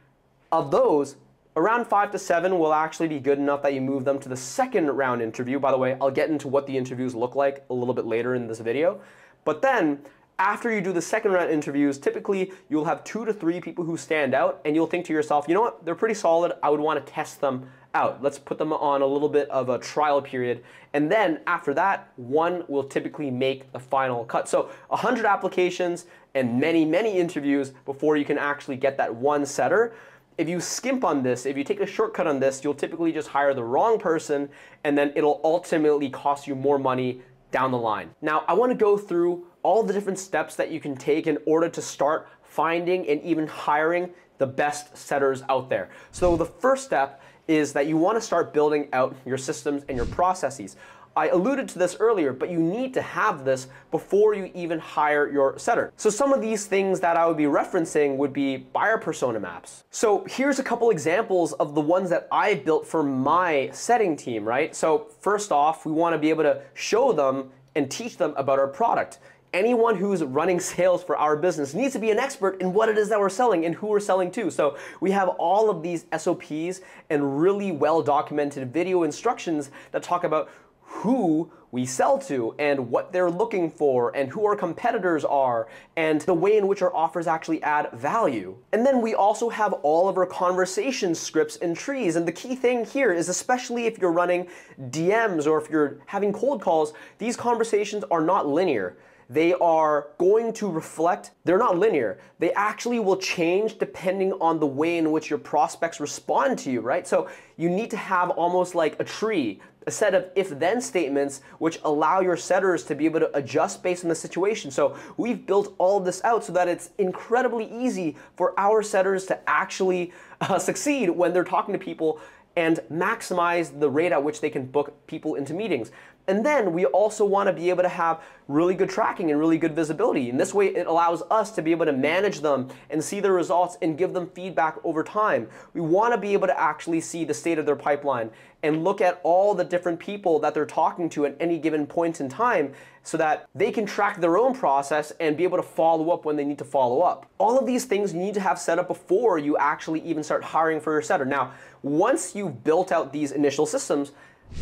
of those, around 5 to 7 will actually be good enough that you move them to the second round interview. By the way, I'll get into what the interviews look like a little bit later in this video. But then after you do the second round interviews, typically you'll have 2 to 3 people who stand out, and you'll think to yourself, you know what, they're pretty solid, I would want to test them out. Let's put them on a little bit of a trial period. And then after that, 1 will typically make the final cut. So 100 applications and many, many interviews before you can actually get that one setter. If you skimp on this, if you take a shortcut on this, you'll typically just hire the wrong person, and then it'll ultimately cost you more money down the line. Now, I want to go through all the different steps that you can take in order to start finding and even hiring the best setters out there. So the first step is that you want to start building out your systems and your processes. I alluded to this earlier, but you need to have this before you even hire your setter. So some of these things that I would be referencing would be buyer persona maps. So here's a couple examples of the ones that I built for my setting team, right? So first off, we want to be able to show them and teach them about our product. Anyone who's running sales for our business needs to be an expert in what it is that we're selling and who we're selling to. So we have all of these SOPs and really well-documented video instructions that talk about who we sell to and what they're looking for and who our competitors are and the way in which our offers actually add value. And then we also have all of our conversation scripts and trees. And the key thing here is, especially if you're running DMs or if you're having cold calls, these conversations are not linear. They are going to reflect, they're not linear. They actually will change depending on the way in which your prospects respond to you, right? So you need to have almost like a tree, a set of if-then statements which allow your setters to be able to adjust based on the situation. So we've built all of this out so that it's incredibly easy for our setters to actually succeed when they're talking to people and maximize the rate at which they can book people into meetings. And then we also want to be able to have really good tracking and really good visibility. And this way it allows us to be able to manage them and see the results and give them feedback over time. We want to be able to actually see the state of their pipeline and look at all the different people that they're talking to at any given point in time so that they can track their own process and be able to follow up when they need to follow up. All of these things you need to have set up before you actually even start hiring for your setter. Now, once you've built out these initial systems,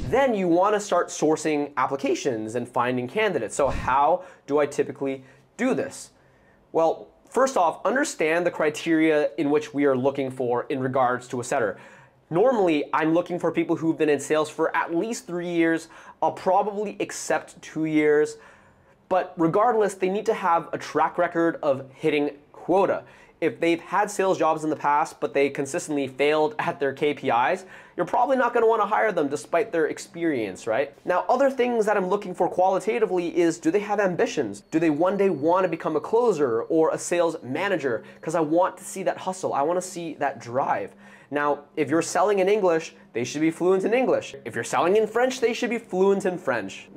then you want to start sourcing applications and finding candidates. So how do I typically do this? Well, first off, understand the criteria in which we are looking for in regards to a setter. Normally, I'm looking for people who've been in sales for at least 3 years. I'll probably accept 2 years. But regardless, they need to have a track record of hitting quota. If they've had sales jobs in the past, but they consistently failed at their KPIs, you're probably not going to want to hire them despite their experience, right? Now, other things that I'm looking for qualitatively is, do they have ambitions? Do they one day want to become a closer or a sales manager? Because I want to see that hustle. I want to see that drive. Now, if you're selling in English, they should be fluent in English. If you're selling in French, they should be fluent in French.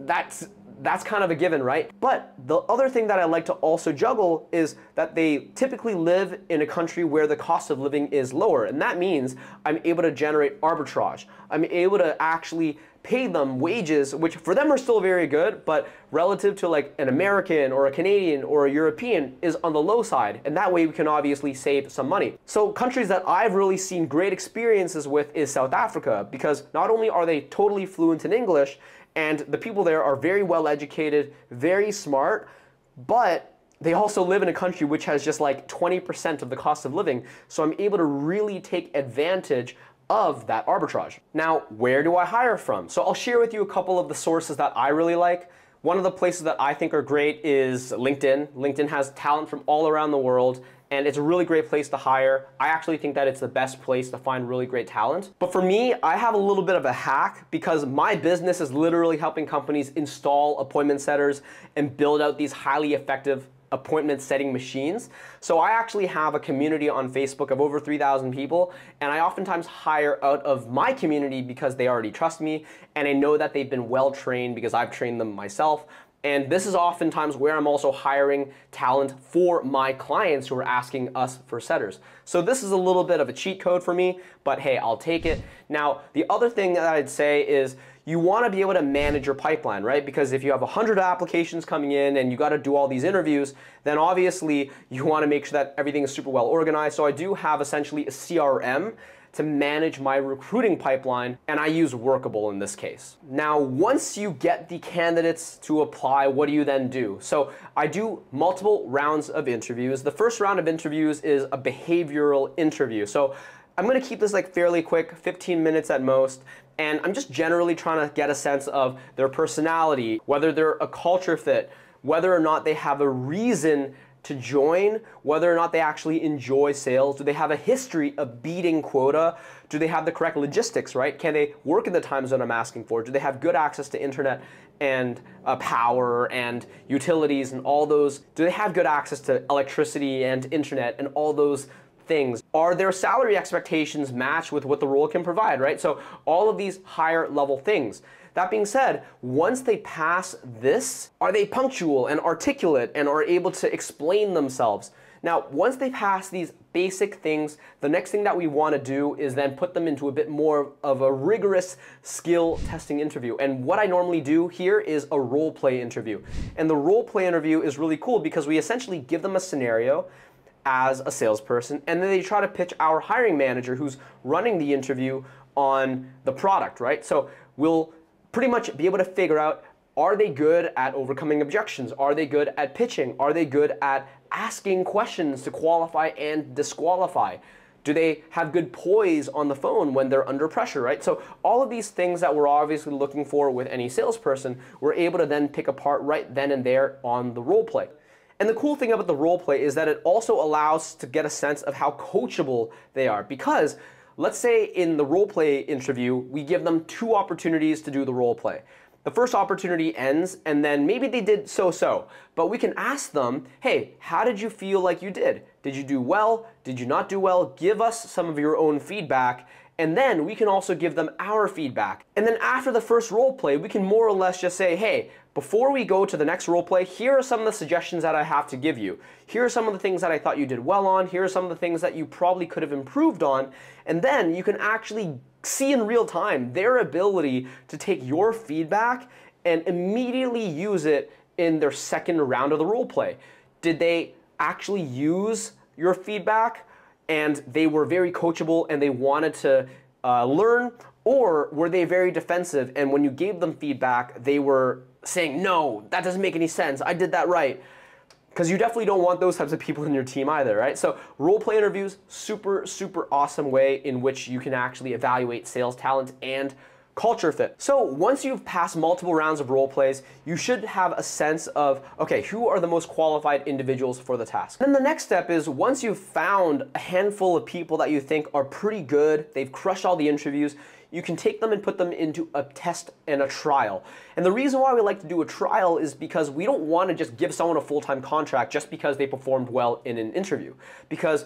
That's kind of a given, right? But the other thing that I like to also juggle is that they typically live in a country where the cost of living is lower. And that means I'm able to generate arbitrage. I'm able to actually pay them wages, which for them are still very good, but relative to like an American or a Canadian or a European is on the low side. And that way we can obviously save some money. So countries that I've really seen great experiences with is South Africa, because not only are they totally fluent in English, and the people there are very well educated, very smart, but they also live in a country which has just like 20% of the cost of living. So I'm able to really take advantage of that arbitrage. Now, where do I hire from? So I'll share with you a couple of the sources that I really like. One of the places that I think are great is LinkedIn. LinkedIn has talent from all around the world, and it's a really great place to hire. I actually think that it's the best place to find really great talent. But for me, I have a little bit of a hack because my business is literally helping companies install appointment setters and build out these highly effective appointment setting machines. So I actually have a community on Facebook of over 3,000 people, and I oftentimes hire out of my community because they already trust me, and I know that they've been well trained because I've trained them myself. And this is oftentimes where I'm also hiring talent for my clients who are asking us for setters. So this is a little bit of a cheat code for me, but hey, I'll take it. Now, the other thing that I'd say is you want to be able to manage your pipeline, right? Because if you have 100 applications coming in and you got to do all these interviews, then obviously you want to make sure that everything is super well organized. So I do have essentially a CRM to manage my recruiting pipeline, and I use Workable in this case. Now, once you get the candidates to apply, what do you then do? So I do multiple rounds of interviews. The first round of interviews is a behavioral interview. So I'm gonna keep this like fairly quick, 15 minutes at most, and I'm just generally trying to get a sense of their personality, whether they're a culture fit, whether or not they have a reason to join, whether or not they actually enjoy sales. Do they have a history of beating quota? Do they have the correct logistics, right? Can they work in the time zone I'm asking for? Do they have good access to internet and power and utilities and all those? Do they have good access to electricity and internet and all those things. Are their salary expectations match with what the role can provide, right? So all of these higher level things. That being said, once they pass this, are they punctual and articulate and are able to explain themselves? Now, once they pass these basic things, the next thing that we want to do is then put them into a bit more of a rigorous skill testing interview. And what I normally do here is a role play interview. And the role play interview is really cool because we essentially give them a scenario as a salesperson, and then they try to pitch our hiring manager who's running the interview on the product, right? So we'll pretty much be able to figure out, are they good at overcoming objections? Are they good at pitching? Are they good at asking questions to qualify and disqualify? Do they have good poise on the phone when they're under pressure, right? So all of these things that we're obviously looking for with any salesperson, we're able to then pick apart right then and there on the role play. And the cool thing about the role play is that it also allows to get a sense of how coachable they are, because let's say in the role play interview, we give them 2 opportunities to do the role play. The first opportunity ends, and then maybe they did so-so, but we can ask them, hey, how did you feel like you did? Did you do well? Did you not do well? Give us some of your own feedback, and then we can also give them our feedback. And then after the first role play, we can more or less just say, hey, before we go to the next role play, here are some of the suggestions that I have to give you. Here are some of the things that I thought you did well on. Here are some of the things that you probably could have improved on. And then you can actually see in real time their ability to take your feedback and immediately use it in their second round of the role play. Did they actually use your feedback and they were very coachable and they wanted to learn? Or were they very defensive and when you gave them feedback, they were saying, no, that doesn't make any sense, I did that right? Because you definitely don't want those types of people in your team either, right? So role play interviews, super awesome way in which you can actually evaluate sales talent and culture fit. So once you've passed multiple rounds of role plays, you should have a sense of, okay, who are the most qualified individuals for the task? Then the next step is, once you've found a handful of people that you think are pretty good, they've crushed all the interviews, you can take them and put them into a test and a trial. And the reason why we like to do a trial is because we don't want to just give someone a full-time contract just because they performed well in an interview. Because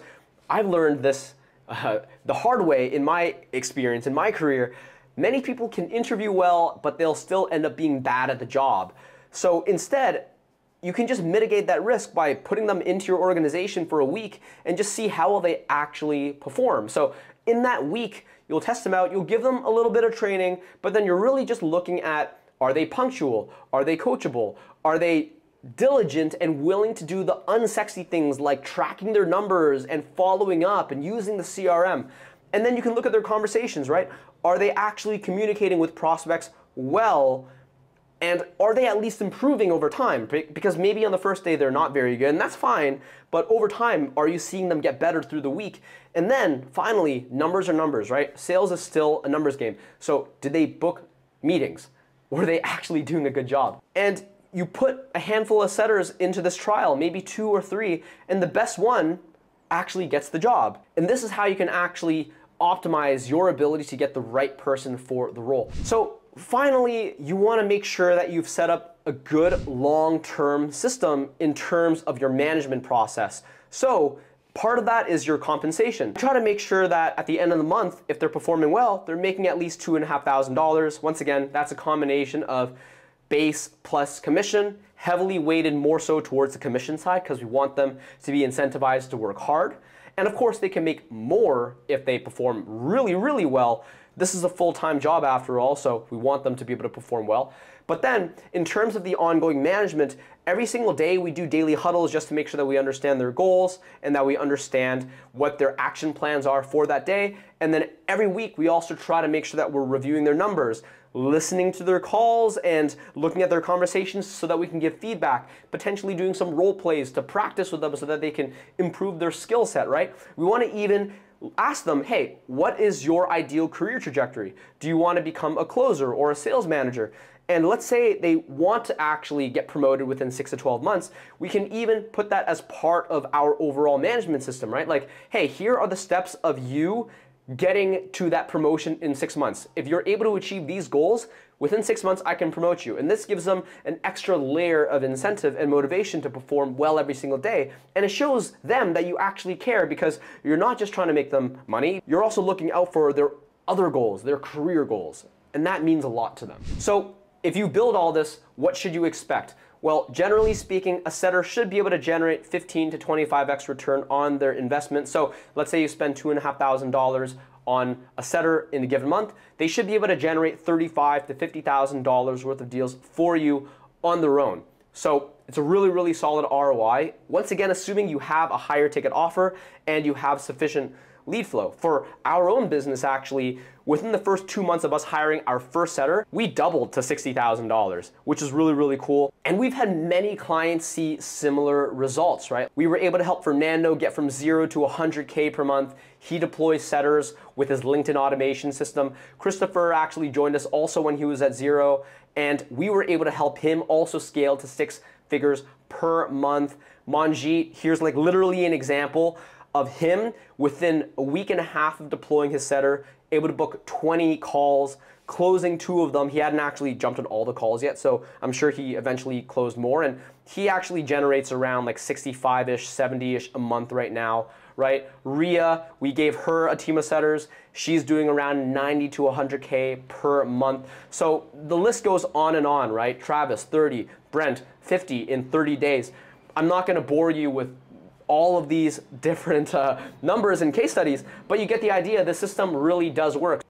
I've learned this the hard way in my experience, in my career. Many people can interview well, but they'll still end up being bad at the job. So instead, you can just mitigate that risk by putting them into your organization for a week and just see how well they actually perform. So in that week, you'll test them out, you'll give them a little bit of training, but then you're really just looking at, are they punctual? Are they coachable? Are they diligent and willing to do the unsexy things like tracking their numbers and following up and using the CRM? And then you can look at their conversations, right? Are they actually communicating with prospects well? And are they at least improving over time? Because maybe on the first day they're not very good, and that's fine, but over time, are you seeing them get better through the week? And then finally, numbers are numbers, right? Sales is still a numbers game. So did they book meetings? Were they actually doing a good job? And you put a handful of setters into this trial, maybe 2 or 3, and the best one actually gets the job. And this is how you can actually optimize your ability to get the right person for the role. So finally, you want to make sure that you've set up a good long-term system in terms of your management process. So part of that is your compensation. Try to make sure that at the end of the month, if they're performing well, they're making at least $2,500. Once again, that's a combination of base plus commission, heavily weighted more so towards the commission side because we want them to be incentivized to work hard. And of course, they can make more if they perform really well. This is a full-time job after all, so we want them to be able to perform well. But then, in terms of the ongoing management, every single day we do daily huddles just to make sure that we understand their goals and that we understand what their action plans are for that day. And then every week we also try to make sure that we're reviewing their numbers, listening to their calls and looking at their conversations so that we can give feedback, potentially doing some role plays to practice with them so that they can improve their skill set, right? We want to even ask them, hey, what is your ideal career trajectory? Do you want to become a closer or a sales manager? And let's say they want to actually get promoted within 6 to 12 months, we can even put that as part of our overall management system, right? Like, hey, here are the steps of you getting to that promotion in 6 months. If you're able to achieve these goals, within 6 months, I can promote you. And this gives them an extra layer of incentive and motivation to perform well every single day. And it shows them that you actually care because you're not just trying to make them money, you're also looking out for their other goals, their career goals. And that means a lot to them. So if you build all this, what should you expect? Well, generally speaking, a setter should be able to generate 15 to 25x return on their investment. So let's say you spend $2,500 on a setter in a given month, they should be able to generate $35,000 to $50,000 worth of deals for you on their own. So it's a really, really solid ROI. Once again, assuming you have a higher ticket offer and you have sufficient lead flow. For our own business, actually, within the first 2 months of us hiring our first setter, we doubled to $60,000, which is really, really cool. And we've had many clients see similar results, right? We were able to help Fernando get from 0 to 100K per month. He deploys setters with his LinkedIn automation system. Christopher actually joined us also when he was at 0, and we were able to help him also scale to 6 figures per month. Manjeet, here's like literally an example of him within a week and a half of deploying his setter, able to book 20 calls, closing 2 of them. He hadn't actually jumped on all the calls yet, so I'm sure he eventually closed more. And he actually generates around like 65-ish, 70-ish a month right now, right? Ria, we gave her a team of setters. She's doing around 90 to 100K per month. So the list goes on and on, right? Travis, 30, Brent, 50 in 30 days. I'm not gonna bore you with all of these different numbers and case studies, but you get the idea. The system really does work.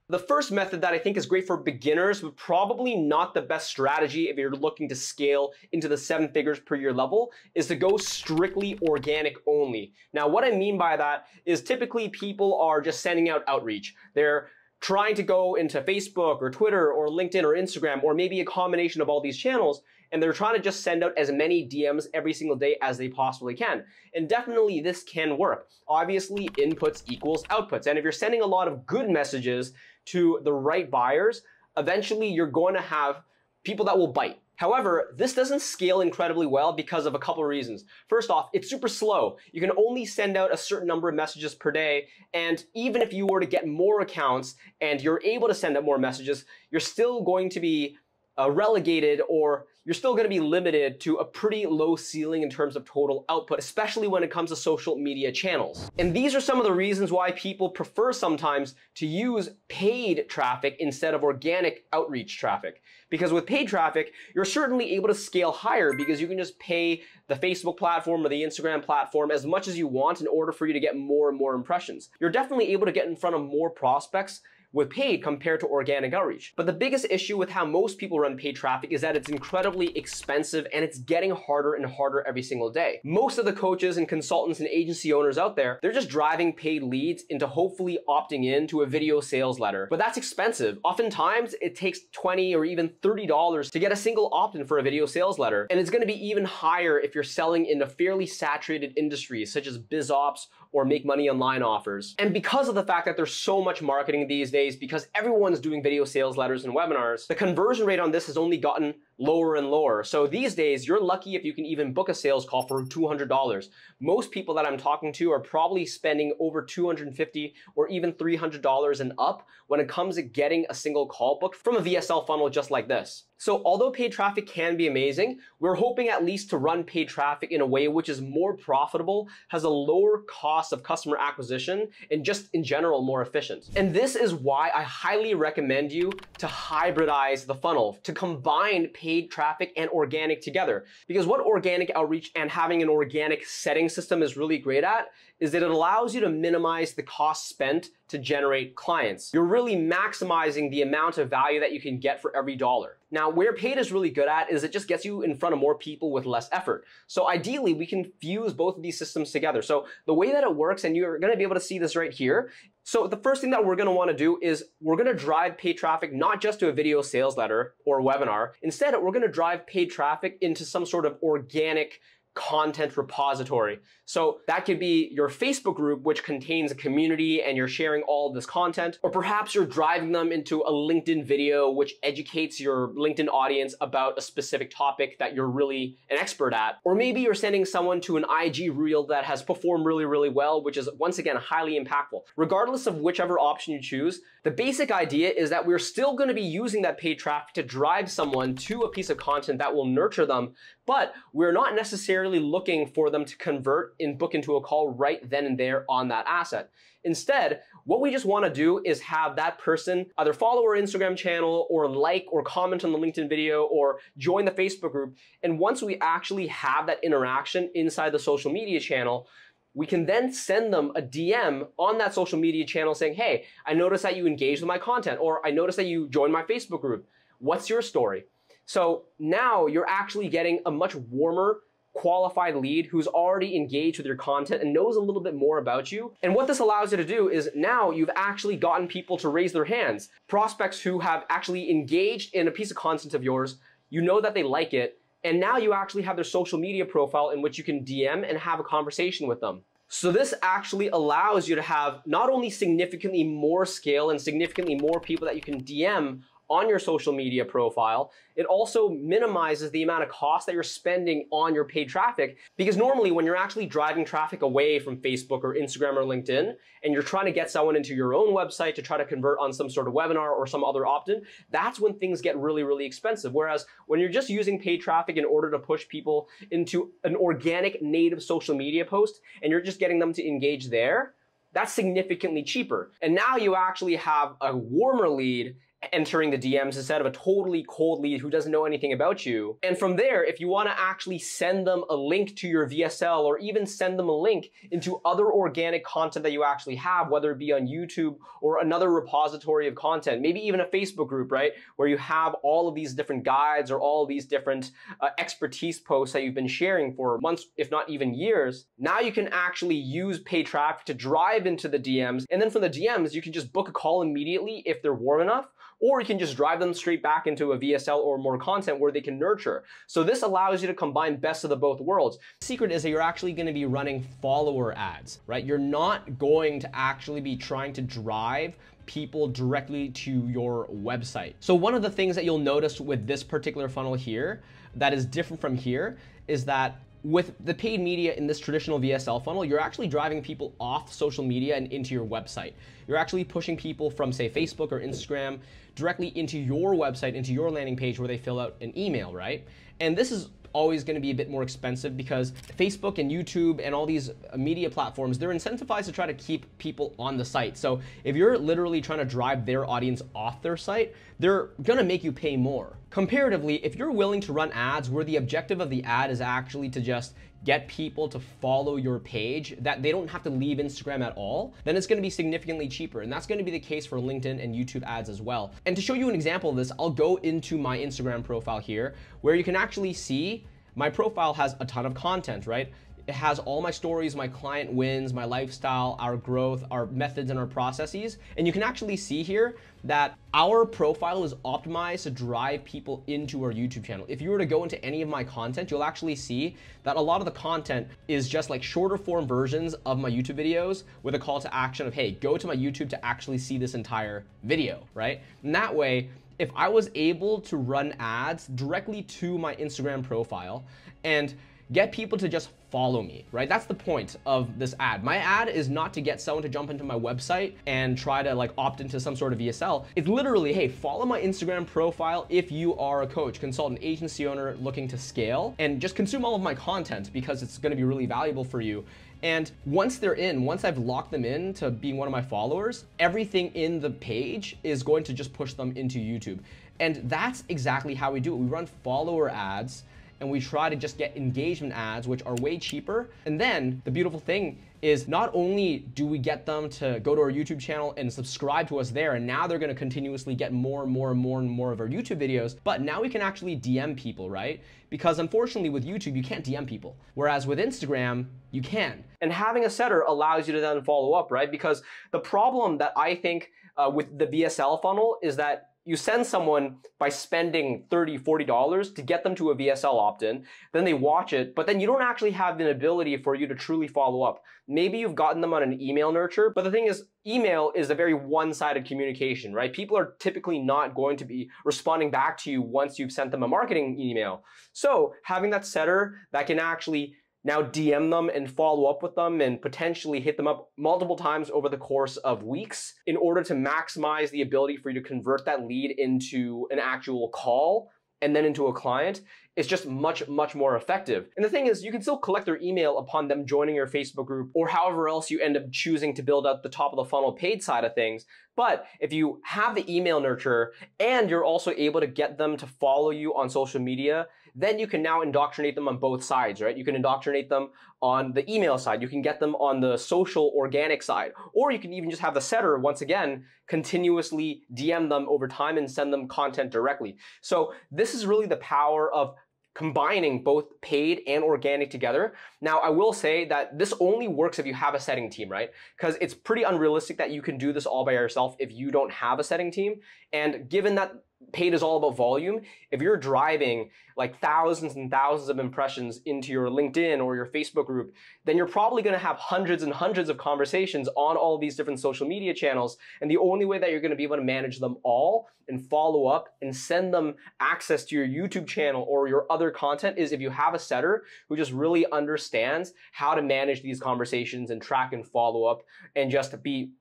The first method that I think is great for beginners, but probably not the best strategy if you're looking to scale into the 7 figures per year level, is to go strictly organic only. Now, what I mean by that is typically people are just sending out outreach. They're trying to go into Facebook or Twitter or LinkedIn or Instagram, or maybe a combination of all these channels, and they're trying to just send out as many DMs every single day as they possibly can. And definitely this can work. Obviously, inputs equals outputs. And if you're sending a lot of good messages to the right buyers, eventually you're going to have people that will bite. However, this doesn't scale incredibly well because of a couple of reasons. First off, it's super slow. You can only send out a certain number of messages per day, and even if you were to get more accounts and you're able to send out more messages, you're still going to be relegated, or you're still going to be limited to a pretty low ceiling in terms of total output, especially when it comes to social media channels. And these are some of the reasons why people prefer sometimes to use paid traffic instead of organic outreach traffic. Because with paid traffic, you're certainly able to scale higher because you can just pay the Facebook platform or the Instagram platform as much as you want in order for you to get more and more impressions. You're definitely able to get in front of more prospects with paid compared to organic outreach. But the biggest issue with how most people run paid traffic is that it's incredibly expensive and it's getting harder and harder every single day. Most of the coaches and consultants and agency owners out there, they're just driving paid leads into hopefully opting in to a video sales letter. But that's expensive. Oftentimes it takes $20 or even $30 to get a single opt-in for a video sales letter. And it's gonna be even higher if you're selling in a fairly saturated industries such as biz ops or make money online offers. And because of the fact that there's so much marketing these days, because everyone's doing video sales letters and webinars, the conversion rate on this has only gotten lower and lower. So these days, you're lucky if you can even book a sales call for $200. Most people that I'm talking to are probably spending over $250 or even $300 and up when it comes to getting a single call booked from a VSL funnel just like this. So although paid traffic can be amazing, we're hoping at least to run paid traffic in a way which is more profitable, has a lower cost of customer acquisition, and just in general more efficient. And this is why I highly recommend you to hybridize the funnel, to combine paid traffic and organic together. Because what organic outreach and having an organic setting system is really great at is that it allows you to minimize the cost spent to generate clients. You're really maximizing the amount of value that you can get for every dollar. Now, where paid is really good at is it just gets you in front of more people with less effort. So ideally, we can fuse both of these systems together. So the way that it works, and you're gonna be able to see this right here. So the first thing that we're gonna wanna do is we're gonna drive paid traffic not just to a video sales letter or webinar. Instead, we're gonna drive paid traffic into some sort of organic content repository. So that could be your Facebook group, which contains a community and you're sharing all of this content, or perhaps you're driving them into a LinkedIn video, which educates your LinkedIn audience about a specific topic that you're really an expert at. Or maybe you're sending someone to an IG reel that has performed really, really well, which is once again, highly impactful. Regardless of whichever option you choose, the basic idea is that we're still going to be using that paid traffic to drive someone to a piece of content that will nurture them, but we're not necessarily looking for them to convert and book into a call right then and there on that asset. Instead, what we just want to do is have that person either follow our Instagram channel or like or comment on the LinkedIn video or join the Facebook group. And once we actually have that interaction inside the social media channel, we can then send them a DM on that social media channel saying, hey, I noticed that you engaged with my content, or I noticed that you joined my Facebook group. What's your story? So now you're actually getting a much warmer, qualified lead who's already engaged with your content and knows a little bit more about you. And what this allows you to do is now you've actually gotten people to raise their hands. Prospects who have actually engaged in a piece of content of yours, you know that they like it, and now you actually have their social media profile in which you can DM and have a conversation with them. So this actually allows you to have not only significantly more scale and significantly more people that you can DM on your social media profile, it also minimizes the amount of cost that you're spending on your paid traffic. Because normally when you're actually driving traffic away from Facebook or Instagram or LinkedIn, and you're trying to get someone into your own website to try to convert on some sort of webinar or some other opt-in, that's when things get really, really expensive. Whereas when you're just using paid traffic in order to push people into an organic native social media post, and you're just getting them to engage there, that's significantly cheaper. And now you actually have a warmer lead entering the DMs instead of a totally cold lead who doesn't know anything about you. And from there, if you want to actually send them a link to your VSL or even send them a link into other organic content that you actually have, whether it be on YouTube or another repository of content, maybe even a Facebook group, right? Where you have all of these different guides or all of these different expertise posts that you've been sharing for months, if not even years. Now you can actually use paid traffic to drive into the DMs. And then from the DMs, you can just book a call immediately if they're warm enough, or you can just drive them straight back into a VSL or more content where they can nurture. So this allows you to combine best of the both worlds. The secret is that you're actually going to be running follower ads, right? You're not going to actually be trying to drive people directly to your website. So one of the things that you'll notice with this particular funnel here that is different from here is that with the paid media in this traditional VSL funnel, you're actually driving people off social media and into your website. You're actually pushing people from, say, Facebook or Instagram directly into your website, into your landing page where they fill out an email, right? And this is always going to be a bit more expensive because Facebook and YouTube and all these media platforms, they're incentivized to try to keep people on the site. So if you're literally trying to drive their audience off their site, they're going to make you pay more. Comparatively, if you're willing to run ads where the objective of the ad is actually to just get people to follow your page, that they don't have to leave Instagram at all, then it's going to be significantly cheaper. And that's going to be the case for LinkedIn and YouTube ads as well. And to show you an example of this, I'll go into my Instagram profile here, where you can actually see my profile has a ton of content, right? It has all my stories, my client wins, my lifestyle, our growth, our methods, and our processes. And you can actually see here that our profile is optimized to drive people into our YouTube channel. If you were to go into any of my content, you'll actually see that a lot of the content is just like shorter form versions of my YouTube videos with a call to action of, hey, go to my YouTube to actually see this entire video, right? And that way, if I was able to run ads directly to my Instagram profile and get people to just follow me, right? That's the point of this ad. My ad is not to get someone to jump into my website and try to like opt into some sort of VSL. It's literally, hey, follow my Instagram profile if you are a coach, consultant, agency owner looking to scale, and just consume all of my content because it's going to be really valuable for you. And once they're in, once I've locked them in to being one of my followers, everything in the page is going to just push them into YouTube. And that's exactly how we do it. We run follower ads and we try to just get engagement ads, which are way cheaper. And then the beautiful thing is not only do we get them to go to our YouTube channel and subscribe to us there, and now they're gonna continuously get more and more and more and more of our YouTube videos, but now we can actually DM people, right? Because unfortunately with YouTube, you can't DM people. Whereas with Instagram, you can. And having a setter allows you to then follow up, right? Because the problem that I think with the VSL funnel is that you send someone by spending $30, $40 to get them to a VSL opt-in, then they watch it, but then you don't actually have an ability for you to truly follow up. Maybe you've gotten them on an email nurture, but the thing is, email is a very one-sided communication, right? People are typically not going to be responding back to you once you've sent them a marketing email. So having that setter that can actually now DM them and follow up with them and potentially hit them up multiple times over the course of weeks in order to maximize the ability for you to convert that lead into an actual call and then into a client is just much, much more effective. And the thing is, you can still collect their email upon them joining your Facebook group or however else you end up choosing to build out the top of the funnel paid side of things. But if you have the email nurture and you're also able to get them to follow you on social media, then you can now indoctrinate them on both sides, right? You can indoctrinate them on the email side. You can get them on the social organic side, or you can even just have the setter, once again, continuously DM them over time and send them content directly. So this is really the power of combining both paid and organic together. Now, I will say that this only works if you have a setting team, right? Because it's pretty unrealistic that you can do this all by yourself if you don't have a setting team. And given that paid is all about volume, if you're driving like thousands and thousands of impressions into your LinkedIn or your Facebook group, then you're probably going to have hundreds and hundreds of conversations on all of these different social media channels. And the only way that you're going to be able to manage them all and follow up and send them access to your YouTube channel or your other content is if you have a setter who just really understands how to manage these conversations and track and follow up and just be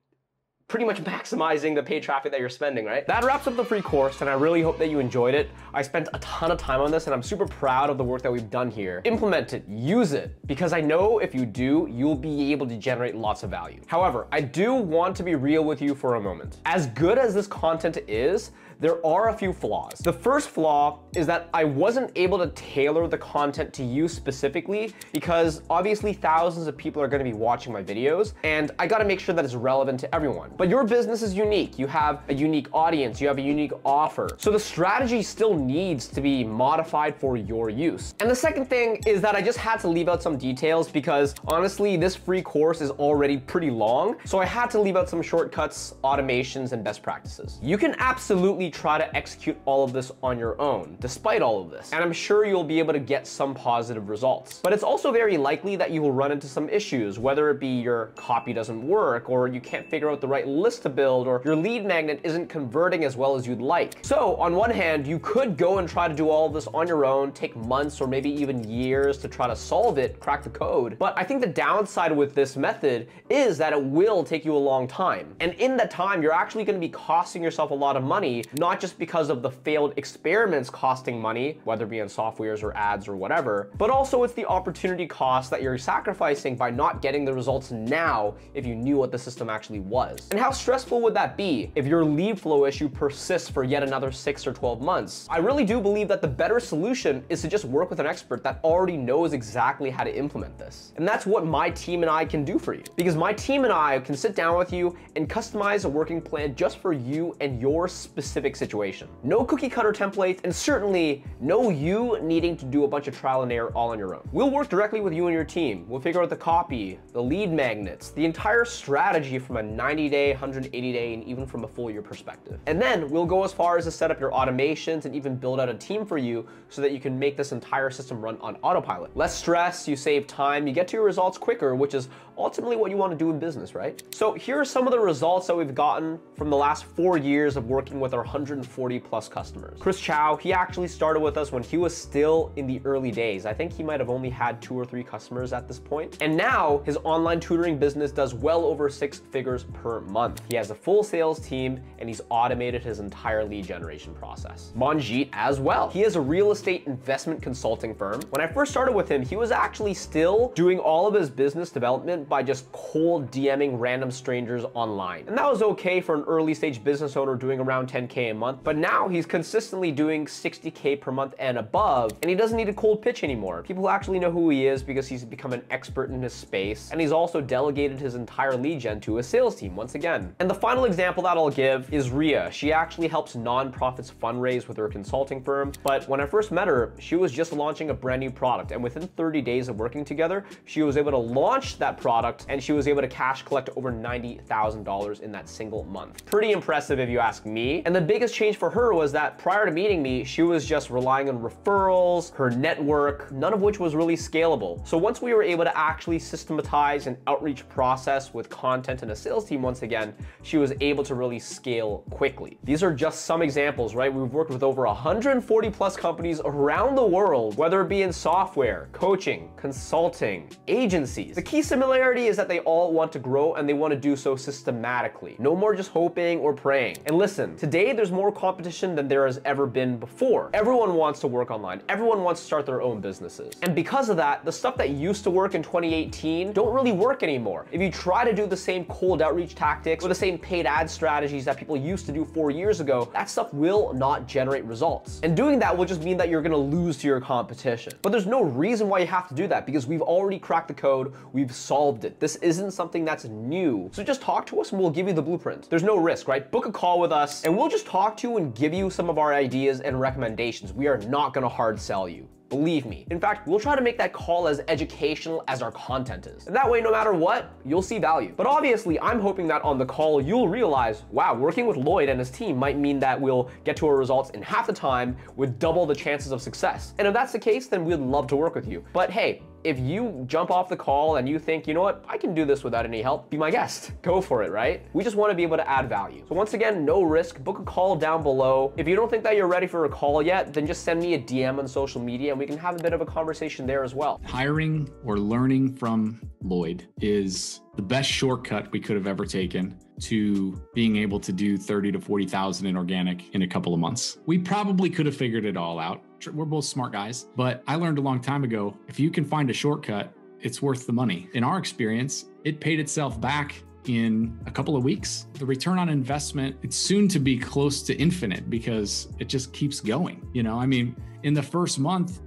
pretty much maximizing the paid traffic that you're spending, right? That wraps up the free course, and I really hope that you enjoyed it. I spent a ton of time on this, and I'm super proud of the work that we've done here. Implement it, use it, because I know if you do, you'll be able to generate lots of value. However, I do want to be real with you for a moment. As good as this content is, there are a few flaws. The first flaw is that I wasn't able to tailor the content to you specifically because obviously thousands of people are gonna be watching my videos, and I gotta make sure that it's relevant to everyone. But your business is unique. You have a unique audience, you have a unique offer. So the strategy still needs to be modified for your use. And the second thing is that I just had to leave out some details because honestly, this free course is already pretty long. So I had to leave out some shortcuts, automations, and best practices. You can absolutely try to execute all of this on your own, despite all of this. And I'm sure you'll be able to get some positive results. But it's also very likely that you will run into some issues, whether it be your copy doesn't work, or you can't figure out the right list to build, or your lead magnet isn't converting as well as you'd like. So on one hand, you could go and try to do all of this on your own, take months or maybe even years to try to solve it, crack the code. But I think the downside with this method is that it will take you a long time. And in that time, you're actually going to be costing yourself a lot of money, not just because of the failed experiments costing money, whether it be on softwares or ads or whatever, but also it's the opportunity cost that you're sacrificing by not getting the results now if you knew what the system actually was. And how stressful would that be if your lead flow issue persists for yet another 6 or 12 months? I really do believe that the better solution is to just work with an expert that already knows exactly how to implement this. And that's what my team and I can do for you. Because my team and I can sit down with you and customize a working plan just for you and your specific situation. No cookie cutter templates, and certainly no you needing to do a bunch of trial and error all on your own. We'll work directly with you and your team. We'll figure out the copy, the lead magnets, the entire strategy from a 90-day, 180-day, and even from a full year perspective. And then we'll go as far as to set up your automations and even build out a team for you so that you can make this entire system run on autopilot. Less stress, you save time, you get to your results quicker, which is ultimately what you want to do in business, right? So here are some of the results that we've gotten from the last 4 years of working with our 140 plus customers. Chris Chow, he actually started with us when he was still in the early days. I think he might have only had 2 or 3 customers at this point. And now his online tutoring business does well over 6 figures per month. He has a full sales team and he's automated his entire lead generation process. Manjeet as well. He has a real estate investment consulting firm. When I first started with him, he was actually still doing all of his business development by just cold DMing random strangers online. And that was okay for an early stage business owner doing around 10K a month, but now he's consistently doing 60K per month and above, and he doesn't need a cold pitch anymore. People actually know who he is because he's become an expert in his space, and he's also delegated his entire lead gen to a sales team once again. And the final example that I'll give is Ria. She actually helps nonprofits fundraise with her consulting firm, but when I first met her, she was just launching a brand new product, and within 30 days of working together, she was able to launch that product product, and she was able to cash collect over $90,000 in that single month. Pretty impressive if you ask me. And the biggest change for her was that prior to meeting me, she was just relying on referrals, her network, none of which was really scalable. So once we were able to actually systematize an outreach process with content and a sales team once again, she was able to really scale quickly. These are just some examples, right? We've worked with over 140 plus companies around the world, whether it be in software, coaching, consulting, agencies. The key similarity is that they all want to grow and they want to do so systematically. No more just hoping or praying. And listen, today there's more competition than there has ever been before. Everyone wants to work online. Everyone wants to start their own businesses. And because of that, the stuff that used to work in 2018 don't really work anymore. If you try to do the same cold outreach tactics or the same paid ad strategies that people used to do 4 years ago, that stuff will not generate results. And doing that will just mean that you're gonna lose to your competition. But there's no reason why you have to do that because we've already cracked the code, we've solved it. This isn't something that's new. So just talk to us and we'll give you the blueprint. There's no risk, right? Book a call with us and we'll just talk to you and give you some of our ideas and recommendations. We are not gonna hard sell you. Believe me. In fact, we'll try to make that call as educational as our content is. And that way, no matter what, you'll see value. But obviously, I'm hoping that on the call, you'll realize, wow, working with Lloyd and his team might mean that we'll get to our results in half the time with double the chances of success. And if that's the case, then we'd love to work with you. But hey, if you jump off the call and you think, you know what, I can do this without any help, be my guest. Go for it, right? We just want to be able to add value. So once again, no risk, book a call down below. If you don't think that you're ready for a call yet, then just send me a DM on social media and we can have a bit of a conversation there as well. Hiring or learning from Lloyd is the best shortcut we could have ever taken to being able to do 30 to 40,000 in organic in a couple of months. We probably could have figured it all out. We're both smart guys, but I learned a long time ago, if you can find a shortcut, it's worth the money. In our experience, it paid itself back in a couple of weeks. The return on investment, it's soon to be close to infinite because it just keeps going. You know, I mean, in the first month,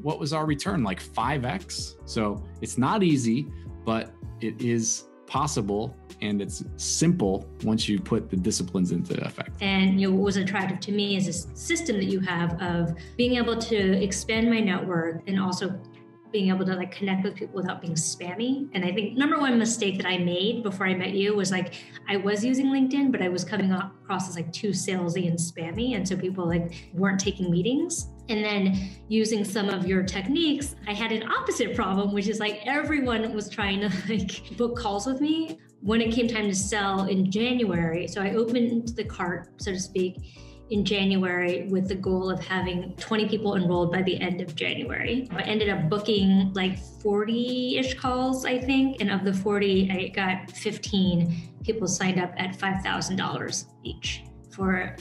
what was our return? Like 5x. So it's not easy, but it is possible and it's simple once you put the disciplines into effect. And what was attractive to me is this system that you have of being able to expand my network and also being able to like connect with people without being spammy. And I think number one mistake that I made before I met you was like, I was using LinkedIn, but I was coming across as like too salesy and spammy. And so people like weren't taking meetings. And then using some of your techniques, I had an opposite problem, which is like everyone was trying to like book calls with me when it came time to sell in January. So I opened the cart, so to speak, in January with the goal of having 20 people enrolled by the end of January. I ended up booking like 40-ish calls, I think. And of the 40, I got 15 people signed up at $5,000 each for,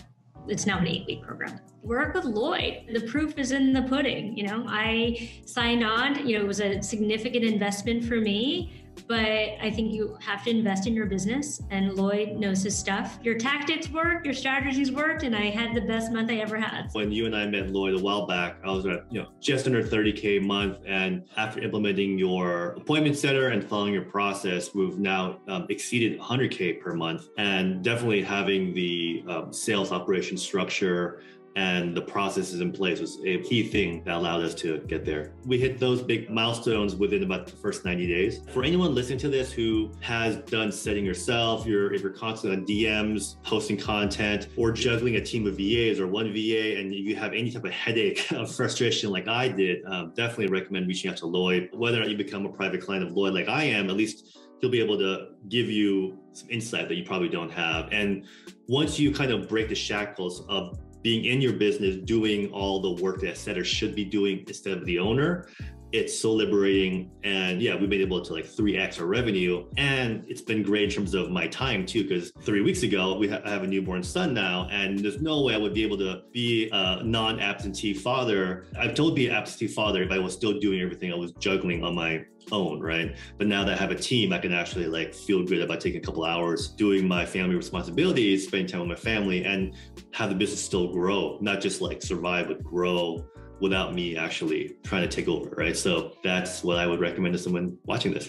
it's now an 8-week program. Work with Lloyd. The proof is in the pudding. You know, I signed on, it was a significant investment for me, but I think you have to invest in your business and Lloyd knows his stuff. Your tactics worked, your strategies worked, and I had the best month I ever had. When you and I met Lloyd a while back, I was at just under 30K a month. And after implementing your appointment center and following your process, we've now exceeded 100K per month. And definitely having the sales operation structure and the processes in place was a key thing that allowed us to get there. We hit those big milestones within about the first 90 days. For anyone listening to this who has done setting yourself, if you're constantly on DMs, posting content, or juggling a team of VAs or one VA, and you have any type of headache of frustration like I did, definitely recommend reaching out to Lloyd. Whether or not you become a private client of Lloyd like I am, at least he'll be able to give you some insight that you probably don't have. And once you kind of break the shackles of being in your business, doing all the work that a setter should be doing instead of the owner, it's so liberating. And yeah, we've been able to like 3x our revenue. And it's been great in terms of my time too, because 3 weeks ago, I have a newborn son now, and there's no way I would be able to be a non-absentee father. I've told be an absentee father if I was still doing everything I was juggling on my own, right? But now that I have a team, I can actually like feel good about taking a couple hours, doing my family responsibilities, spending time with my family, and have the business still grow, not just like survive, but grow without me actually trying to take over, right? So that's what I would recommend to someone watching this.